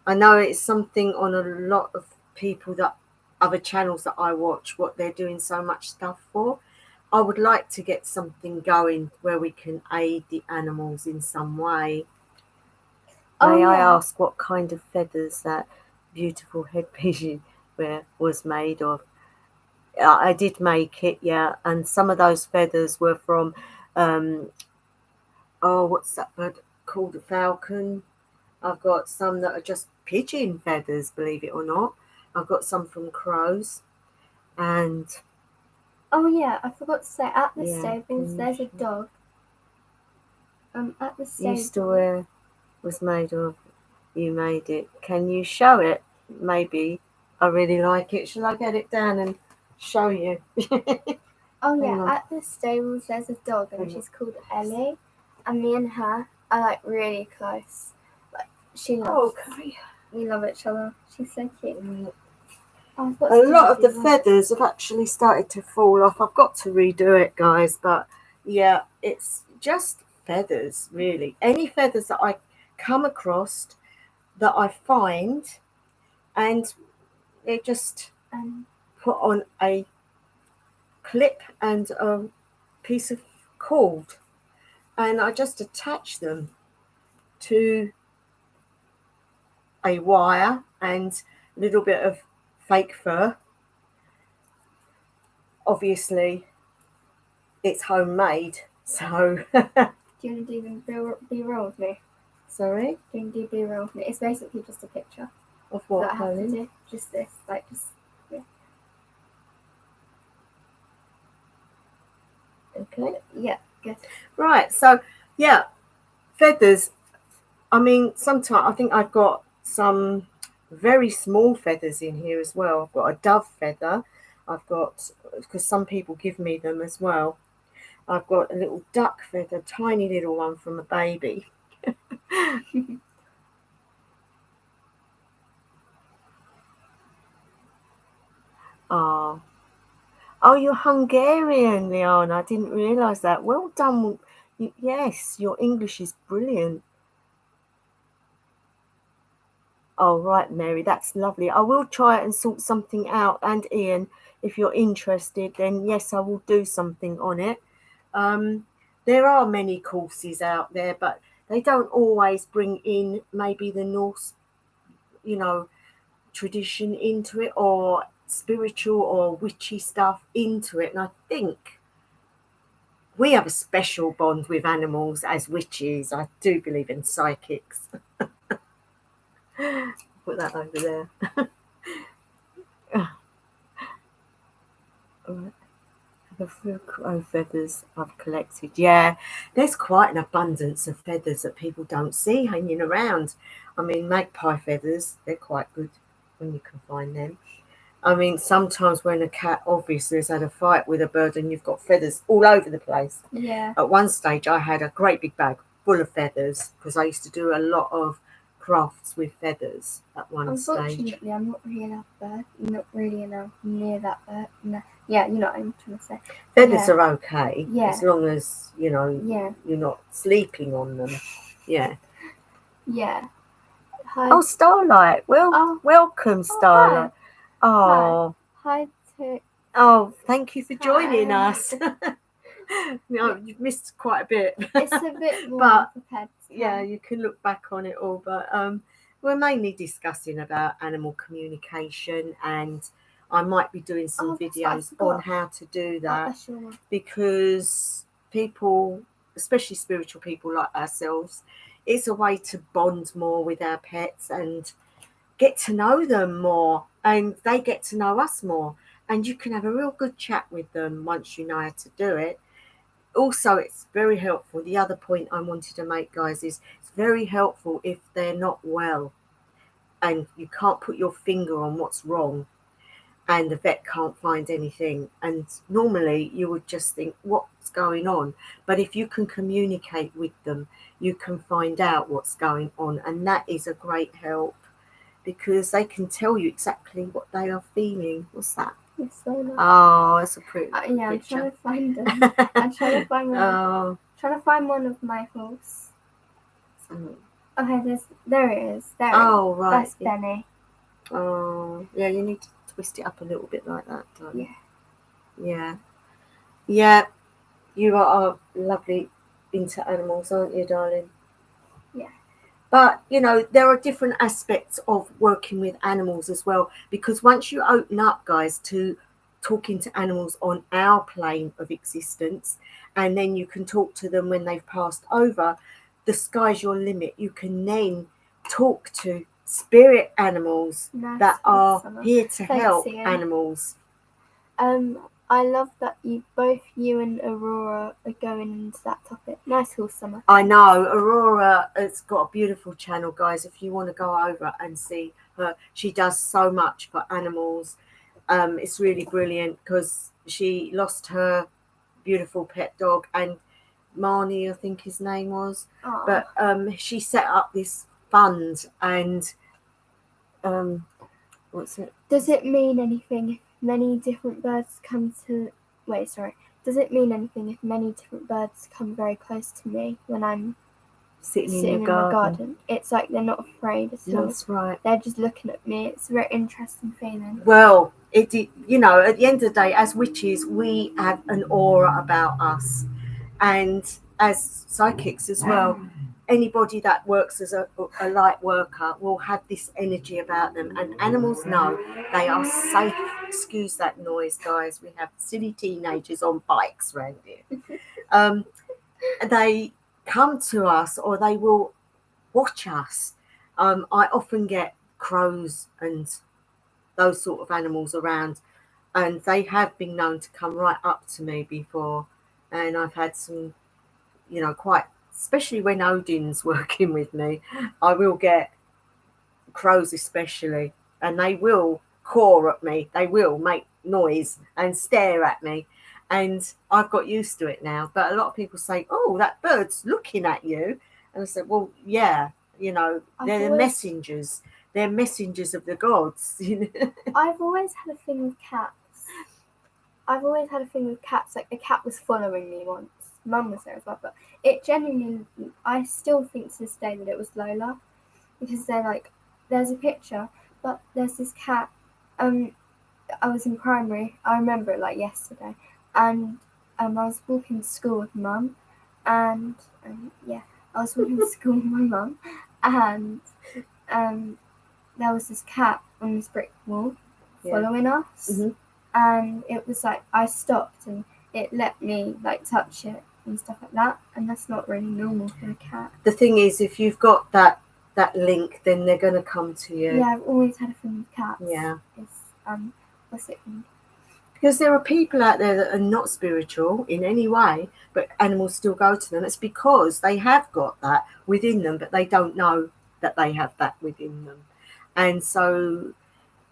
I know it's something on a lot of people, that other channels that I watch, what they're doing so much stuff for. I would like to get something going where we can aid the animals in some way. May I ask what kind of feathers that beautiful headpiece you was made of? I did make it, yeah, and some of those feathers were from, what's that bird called? A falcon. I've got some that are just pigeon feathers, believe it or not. I've got some from crows, and... Oh yeah, I forgot to say, at the stables there's a dog. At the stables. Used to wear was made of. You made it. Can you show it? Maybe. I really like it. Shall I get it down and show you? Oh yeah, at the stables there's a dog, and she's called Ellie, and me and her are like really close. Like she loves. We love each other. She's so cute. A lot of the feathers have actually started to fall off. I've got to redo it, guys, but yeah, it's just feathers, really. Any feathers that I come across, that I find, and they just put on a clip and a piece of cord, and I just attach them to a wire and a little bit of fake fur. Obviously it's homemade, so do you want to do B-roll with me? Sorry? Do you want to do B-roll with me? It's basically just a picture of what that I have to do. Just this, like, just okay. Yeah, good. Right, so yeah, feathers. I mean, sometimes I think I've got some very small feathers in here as well. I've got a dove feather. I've got, because some people give me them as well. I've got a little duck feather, tiny little one from a baby. Oh, you're Hungarian, Liana. I didn't realise that. Well done. Yes, your English is brilliant. Oh, right, Mary, that's lovely. I will try and sort something out. And Ian, if you're interested, then yes, I will do something on it. There are many courses out there, but they don't always bring in maybe the Norse, tradition into it, or spiritual or witchy stuff into it. And I think we have a special bond with animals as witches. I do believe in psychics. put that over there. All right. The few crow feathers I've collected. Yeah, there's quite an abundance of feathers that people don't see hanging around. I mean, magpie feathers, they're quite good when you can find them. I mean, sometimes when a cat obviously has had a fight with a bird and you've got feathers all over the place. Yeah. At one stage, I had a great big bag full of feathers because I used to do a lot of crafts with feathers at one stage. Unfortunately, I'm not really allowed bird. Not really allowed near that bird. No. Yeah, you know what I'm trying to say. Feathers are okay, Yeah. as long as, you know, you're not sleeping on them. Yeah. Yeah. Hi. Oh, Starlight. Well, welcome, Starlight. Oh. Hi, Tick. Oh, thank you for joining us. No, you've missed quite a bit. It's a bit more but prepared. Yeah, you can look back on it all. But we're mainly discussing about animal communication, and I might be doing some videos on how to do that because people, especially spiritual people like ourselves, it's a way to bond more with our pets and get to know them more, and they get to know us more, and you can have a real good chat with them once you know how to do it. Also, it's very helpful. The other point I wanted to make, guys, is it's very helpful if they're not well and you can't put your finger on what's wrong and the vet can't find anything. And normally you would just think, what's going on? But if you can communicate with them, you can find out what's going on. And that is a great help because they can tell you exactly what they are feeling. What's that? It's so nice. Oh, it's a pretty yeah, I'm picture. trying to find them. I'm trying to find one. Trying to find one of my horse. Okay, there it is. There. Oh, right. That's Benny. Oh, yeah. You need to twist it up a little bit like that, don't you? Yeah. Yeah. You are lovely into animals, aren't you, darling? Yeah. But, you know, there are different aspects of working with animals as well, because once you open up, guys, to talking to animals on our plane of existence, and then you can talk to them when they've passed over, the sky's your limit. You can then talk to spirit animals that are here to help animals. I love that both you and Aurora are going into that topic. Nice horse summer. I know. Aurora has got a beautiful channel, guys. If you want to go over and see her, she does so much for animals. It's really brilliant because she lost her beautiful pet dog, and Marnie, I think his name was. Aww. But she set up this fund, and what's it? Does it mean anything if many different birds come to... Does it mean anything if many different birds come very close to me when I'm sitting in the garden? It's like they're not afraid at all. That's right. They're just looking at me. It's a very interesting feeling. Well, you know, at the end of the day, as witches, we have an aura about us. And as psychics as well, anybody that works as a light worker will have this energy about them. And animals know they are safe. Excuse that noise, guys. We have silly teenagers on bikes around here. They come to us, or they will watch us. I often get crows and those sort of animals around, and they have been known to come right up to me before. And I've had some, you know, quite, especially when Odin's working with me, I will get crows especially, and they will caw at me. They will make noise and stare at me, and I've got used to it now. But a lot of people say, "Oh, that bird's looking at you," and I said, "Well, yeah, you know, they're the messengers. They're messengers of the gods." You know? I've always had a thing with cats. Like a cat was following me once. Mum was there as well, but it genuinely, I still think to this day that it was Lola, because they're like, there's a picture, but there's this cat. I was in primary. I remember it like yesterday, and I was walking to school with Mum, and I was walking to school with my mum, and there was this cat on this brick wall following us. Mm-hmm. And it was like, I stopped and it let me like touch it and stuff like that, and that's not really normal for a cat. The thing is, if you've got that that link, then they're going to come to you. Yeah, I've always had a thing with cats. Yeah. It's what's it called? Because there are people out there that are not spiritual in any way, but animals still go to them. It's because they have got that within them, but they don't know that they have that within them. And so,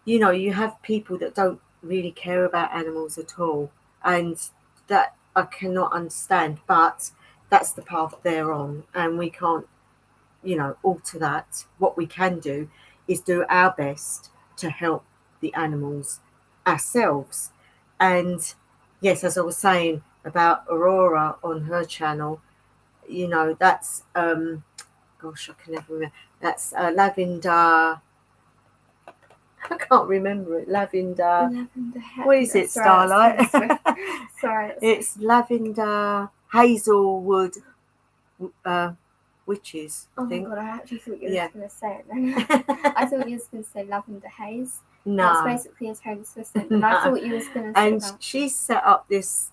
you have people that don't really care about animals at all. And that I cannot understand, but that's the path they're on. And we can't, alter that. What we can do is do our best to help the animals ourselves. And yes, as I was saying about Aurora on her channel, that's gosh, I can never remember. That's lavender. I can't remember it. Lavender. What is it, Starlight? Sorry. It's lavender hazelwood witches. Oh my god! I actually thought you were going to say it then. I thought you were going to say lavender haze. No. That's basically a total system. And I thought you was going to say and that. She's set up this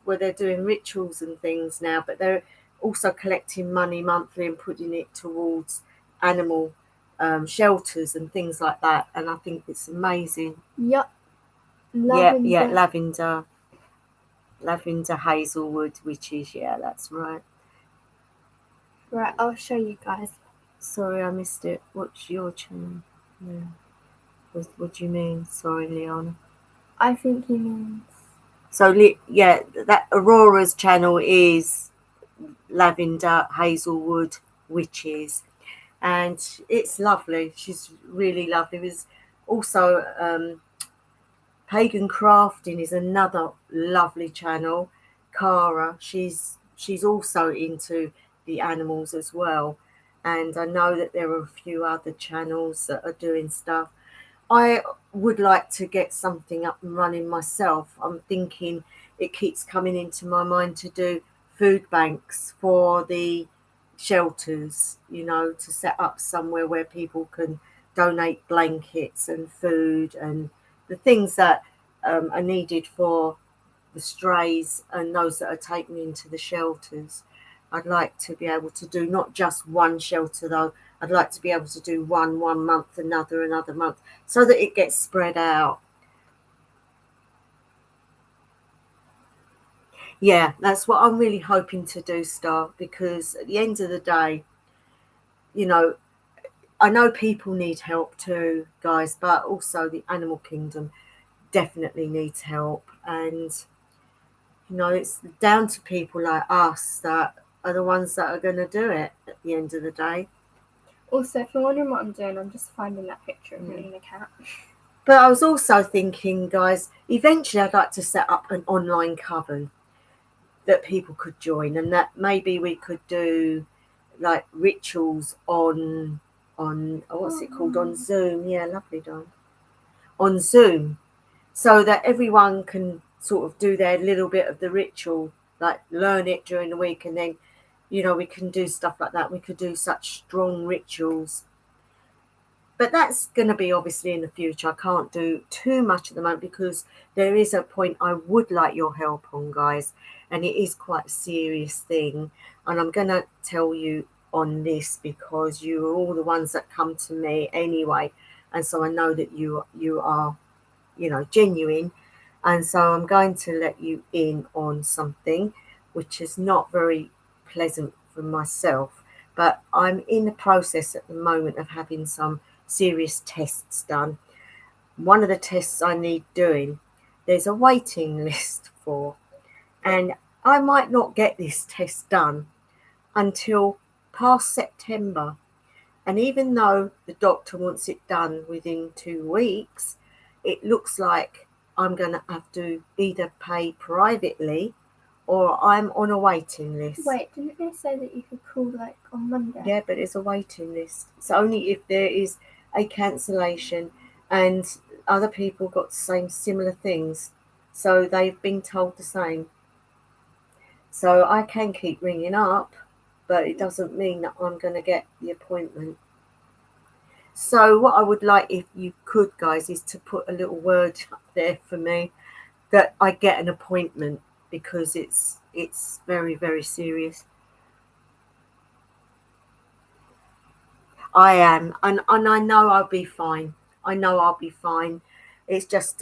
where they're doing rituals and things now, but they're also collecting money monthly and putting it towards animal shelters and things like that. And I think it's amazing. Yep. Lavender. Lavender hazelwood witches. Yeah, that's right. Right, I'll show you guys. Sorry, I missed it. What's your channel? Yeah. What do you mean? Sorry, Leona. I think he means... So, that Aurora's channel is Lavender Hazelwood Witches. And it's lovely. She's really lovely. There's also Pagan Crafting is another lovely channel. Cara, she's also into the animals as well. And I know that there are a few other channels that are doing stuff. I would like to get something up and running myself. I'm thinking, it keeps coming into my mind to do food banks for the shelters, to set up somewhere where people can donate blankets and food and the things that are needed for the strays and those that are taken into the shelters. I'd like to be able to do not just one shelter though. I'd like to be able to do one month, another month, so that it gets spread out. Yeah, that's what I'm really hoping to do, Star, because at the end of the day, I know people need help too, guys, but also the animal kingdom definitely needs help. And, it's down to people like us that are the ones that are going to do it at the end of the day. Also, if you're wondering what I'm doing, I'm just finding that picture of me and a cat. But I was also thinking, guys, eventually I'd like to set up an online coven that people could join, and that maybe we could do like rituals on what's it called, on Zoom. Yeah, lovely, Dawn. On Zoom, so that everyone can sort of do their little bit of the ritual, like learn it during the week, and then we can do stuff like that. We could do such strong rituals. But that's going to be obviously in the future. I can't do too much at the moment because there is a point I would like your help on, guys. And it is quite a serious thing. And I'm going to tell you on this because you are all the ones that come to me anyway. And so I know that you are, genuine. And so I'm going to let you in on something which is not very pleasant for myself. But I'm in the process at the moment of having some serious tests done. One of the tests I need doing, there's a waiting list for, and I might not get this test done until past September. And even though the doctor wants it done within 2 weeks, it looks like I'm going to have to either pay privately or I'm on a waiting list. Wait, didn't they say that you could call like on Monday? Yeah, but it's a waiting list. It's only if there is a cancellation, and other people got the same similar things, so they've been told the same. So I can keep ringing up, but it doesn't mean that I'm going to get the appointment. So what I would like, if you could, guys, is to put a little word up there for me that I get an appointment, because it's very, very serious. I am, and I know I'll be fine. I know I'll be fine. It's just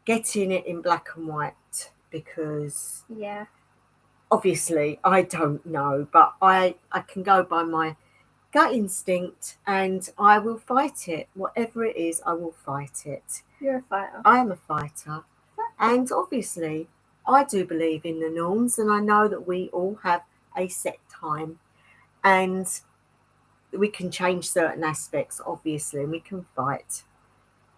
getting it in black and white, because Yeah. obviously I don't know, but I can go by my gut instinct, and I will fight it. Whatever it is, I will fight it. You're a fighter. I am a fighter, and obviously I do believe in the norms, and I know that we all have a set time, and we can change certain aspects, obviously, and we can fight.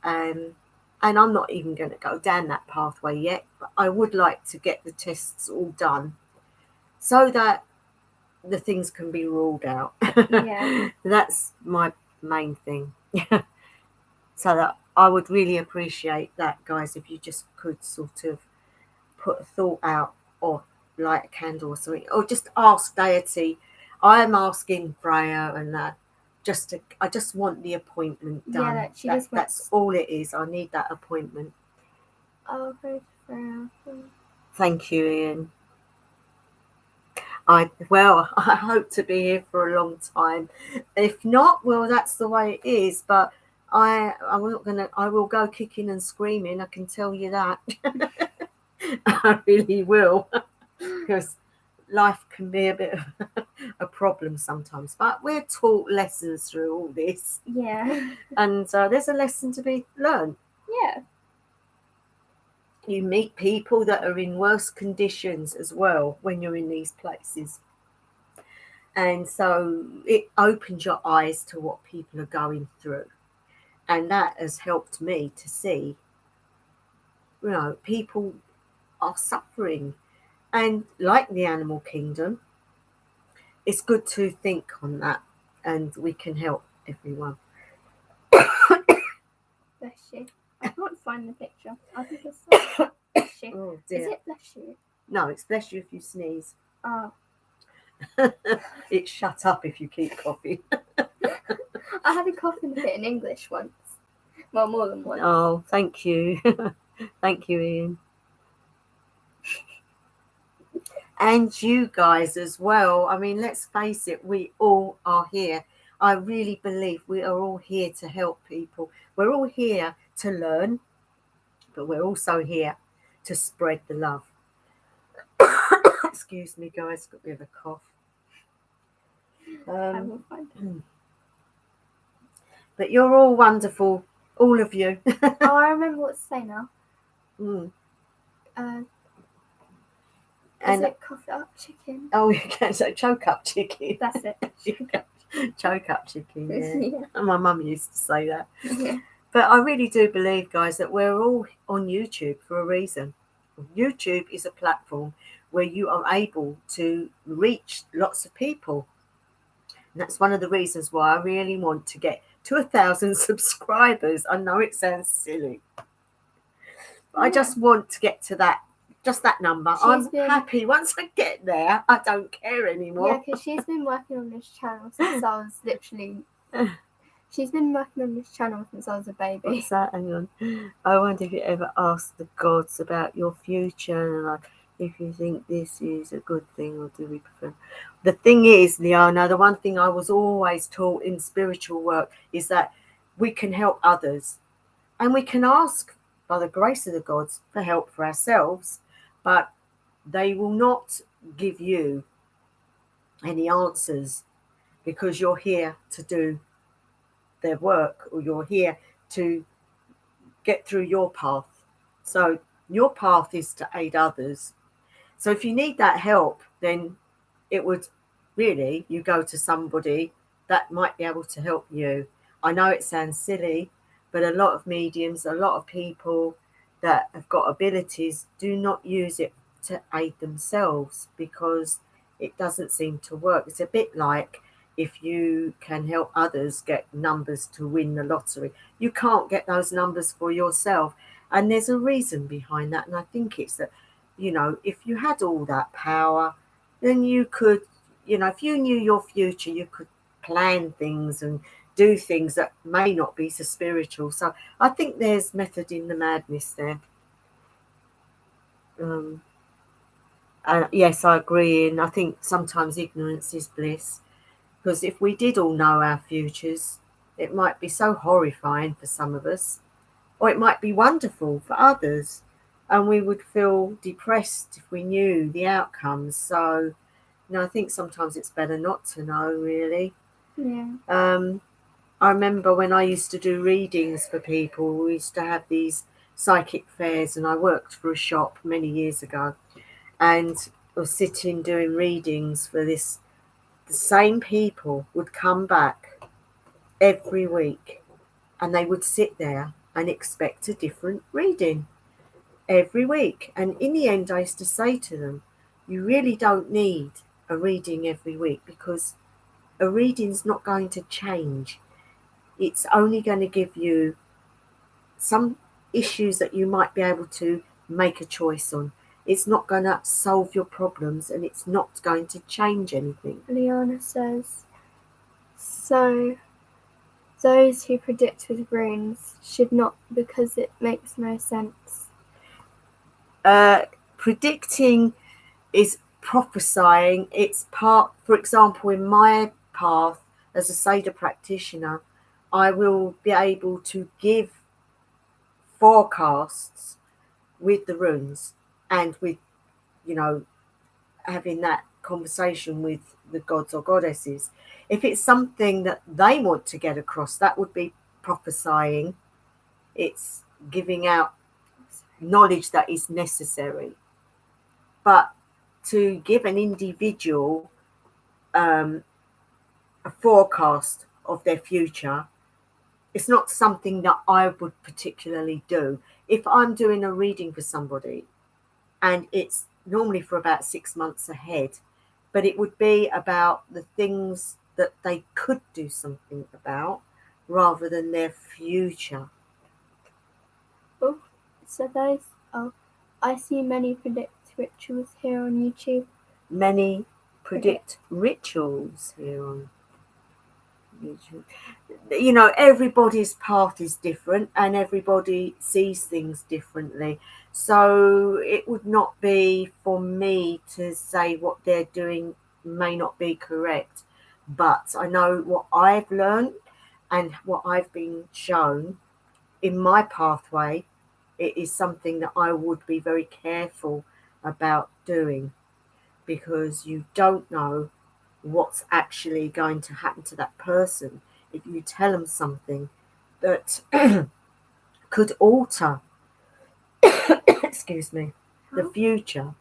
Um, and I'm not even going to go down that pathway yet, but I would like to get the tests all done so that the things can be ruled out. Yeah. That's my main thing. So that I would really appreciate that, guys, if you just could sort of put a thought out, or light a candle or something, or just ask deity. I am asking Freya and that. I just want the appointment done. Yeah, she just wants... That's all it is. I need that appointment. Oh, pray for Freya. Thank you, Ian. I hope to be here for a long time. If not, well, that's the way it is. But I will go kicking and screaming. I can tell you that. I really will, because life can be a bit of a problem sometimes. But we're taught lessons through all this. Yeah. And there's a lesson to be learned. Yeah. You meet people that are in worse conditions as well when you're in these places. And so it opens your eyes to what people are going through. And that has helped me to see, people are suffering. And like the animal kingdom, it's good to think on that, and we can help everyone. Bless you. I can't find the picture. I think it's bless you. Oh dear. Is it bless you? No, it's bless you if you sneeze. Oh. It's shut up if you keep coughing. I had a coughing fit in English once. Well, more than once. Oh, thank you. Thank you, Ian. And you guys as well. I mean, let's face it, we all are here. I really believe we are all here to help people. We're all here to learn, but we're also here to spread the love. Excuse me, guys, got a bit of a cough. I will find it. But you're all wonderful, all of you. Oh, I remember what to say now. Is it cough up chicken? Oh, you can say choke up chicken. That's it. Choke up chicken, yeah. Yeah. And my mum used to say that. Yeah. But I really do believe, guys, that we're all on YouTube for a reason. YouTube is a platform where you are able to reach lots of people. And that's one of the reasons why I really want to get to 1,000 subscribers. I know it sounds silly, but I just want to get to that, just that number. I'm happy. Once I get there, I don't care anymore. Yeah, because she's been working on this channel since I was literally... She's been working on this channel since I was a baby. What's that? Hang on. I wonder if you ever asked the gods about your future, and like, if you think this is a good thing, or do we prefer... The thing is, Leona, the one thing I was always taught in spiritual work is that we can help others, and we can ask, by the grace of the gods, for help for ourselves, but they will not give you any answers, because you're here to do their work, or you're here to get through your path. So your path is to aid others. So if you need that help, then it would really, you go to somebody that might be able to help you. I know it sounds silly, but a lot of mediums, a lot of people that have got abilities do not use it to aid themselves, because it doesn't seem to work. It's a bit like if you can help others get numbers to win the lottery, you can't get those numbers for yourself. And there's a reason behind that. And I think it's that, if you had all that power, then you could, if you knew your future, you could plan things and do things that may not be so spiritual. So I think there's method in the madness there. Yes, I agree. And I think sometimes ignorance is bliss. Because if we did all know our futures, it might be so horrifying for some of us, or it might be wonderful for others, and we would feel depressed if we knew the outcomes. So, I think sometimes it's better not to know, really. Yeah. I remember when I used to do readings for people, we used to have these psychic fairs, and I worked for a shop many years ago, and I was sitting doing readings for this. The same people would come back every week, and they would sit there and expect a different reading every week. And in the end, I used to say to them, you really don't need a reading every week, because a reading's not going to change. It's only going to give you some issues that you might be able to make a choice on. It's not going to solve your problems, and it's not going to change anything. Liana says, so those who predict with runes should not, because it makes no sense. Predicting is prophesying. It's part, for example, in my path as a Seder practitioner, I will be able to give forecasts with the runes, and with, having that conversation with the gods or goddesses. If it's something that they want to get across, that would be prophesying. It's giving out knowledge that is necessary. But to give an individual a forecast of their future, it's not something that I would particularly do. If I'm doing a reading for somebody, and it's normally for about 6 months ahead, but it would be about the things that they could do something about rather than their future. Oh, so I see many predict rituals here on YouTube. Many predict rituals here on YouTube. Everybody's path is different, and everybody sees things differently. So it would not be for me to say what they're doing may not be correct. But I know what I've learned and what I've been shown in my pathway. It is something that I would be very careful about doing, because you don't know what's actually going to happen to that person if you tell them something that could alter excuse me, the future.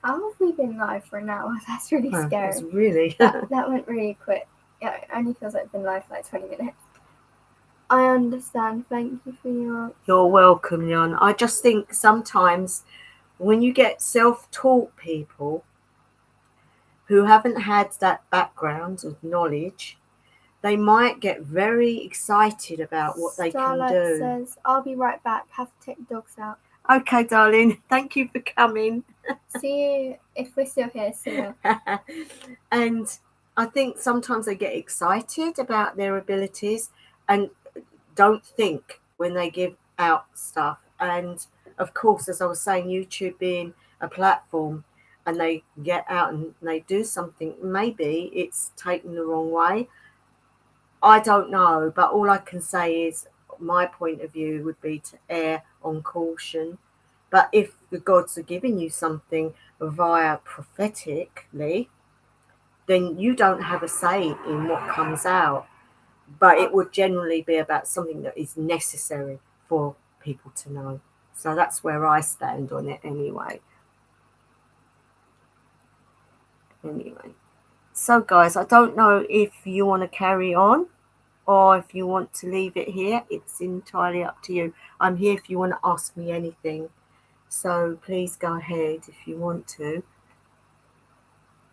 How have we been live for an hour? That's really scary. It's really that went really quick. Yeah, it only feels like it's been live for like 20 minutes. I understand. Thank you for your... You're welcome, Jan. I just think sometimes when you get self-taught people who haven't had that background of knowledge, they might get very excited about what they Starlight can do. Says, I'll be right back. Have to take the dogs out. Okay, darling. Thank you for coming. See you if we're still here. See you. And I think sometimes they get excited about their abilities and don't think when they give out stuff. And of course, as I was saying, YouTube being a platform, and they get out and they do something, maybe it's taken the wrong way. I don't know, but all I can say is my point of view would be to err on caution. But if the gods are giving you something via prophetically, then you don't have a say in what comes out. But it would generally be about something that is necessary for people to know. So that's where I stand on it anyway. So guys, I don't know if you want to carry on or if you want to leave it here. It's entirely up to you. I'm here if you want to ask me anything. So please go ahead if you want to.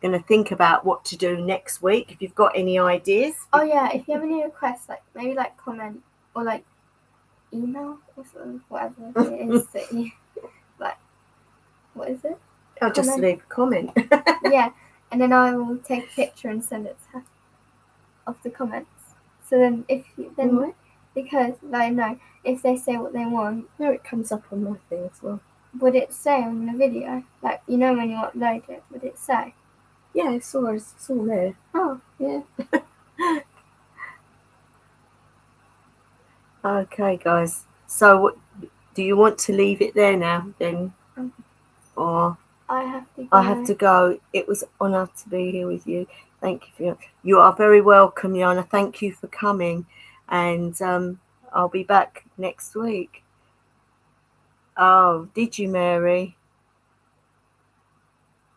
I'm going to think about what to do next week. If you've got any ideas. Oh yeah, if you have any requests, maybe comment or email or something, whatever it is that you what is it? I'll just leave a comment. Yeah, and then I will take a picture and send it to her of the comments. So then because if they say what they want, it comes up on my thing as well. Would it say on the video? When you upload it, would it say? Yeah, it's all there. Oh, Yeah. Okay, guys. So, do you want to leave it there now, then, or I have to go. I have to go? It was an honour to be here with you. Thank you you are very welcome, Yana. Thank you for coming, and I'll be back next week. Oh, did you, Mary?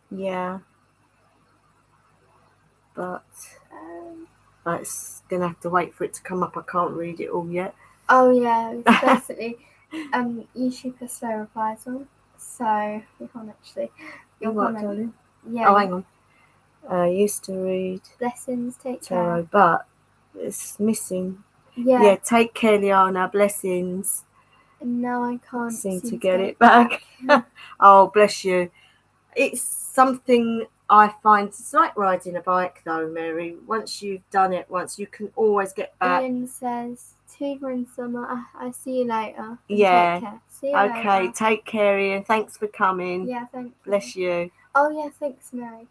Yeah, but it's gonna have to wait for it to come up. I can't read it all yet. Oh yeah, it's basically YouTube has slow replies on, so we can't actually. You what, darling? Yeah. Oh, hang on. I used to read Blessings, take tarot, care. but it's missing. Yeah. Yeah, take care, Liana. Blessings. No, I can't Seem to get it back. Oh, bless you. It's something I find, it's like riding a bike though, Mary. Once you've done it once, you can always get back. Ian says, "Tiva and Summer, I see you later. Yeah. Take care. See you Okay, later." take care, Ian. Thanks for coming. Yeah, thank you. Bless you. Oh yeah, thanks, Mary.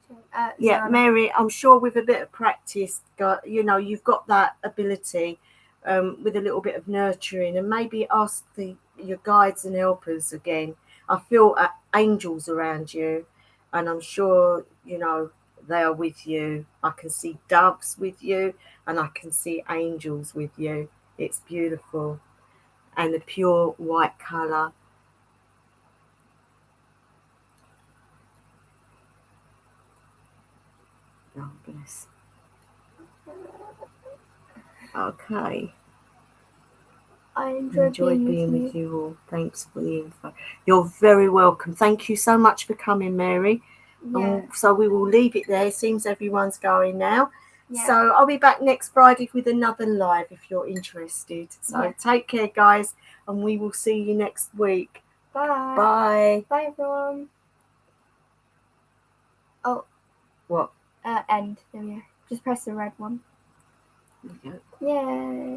Yeah, Zana. Mary, I'm sure with a bit of practice, you've got that ability, with a little bit of nurturing, and maybe ask your guides and helpers again. I feel angels around you, and I'm sure they are with you. I can see doves with you, and I can see angels with you. It's beautiful, and the pure white colour. Oh, bless. Okay. I enjoyed being with you all. Thanks for the info. You're very welcome. Thank you so much for coming, Mary. Yeah. So we will leave it there. It seems everyone's going now. Yeah. So I'll be back next Friday with another live if you're interested. So take care, guys, and we will see you next week. Bye. Bye. Bye, everyone. Oh. What? End. There we go. Just press the red one. Okay. Yay.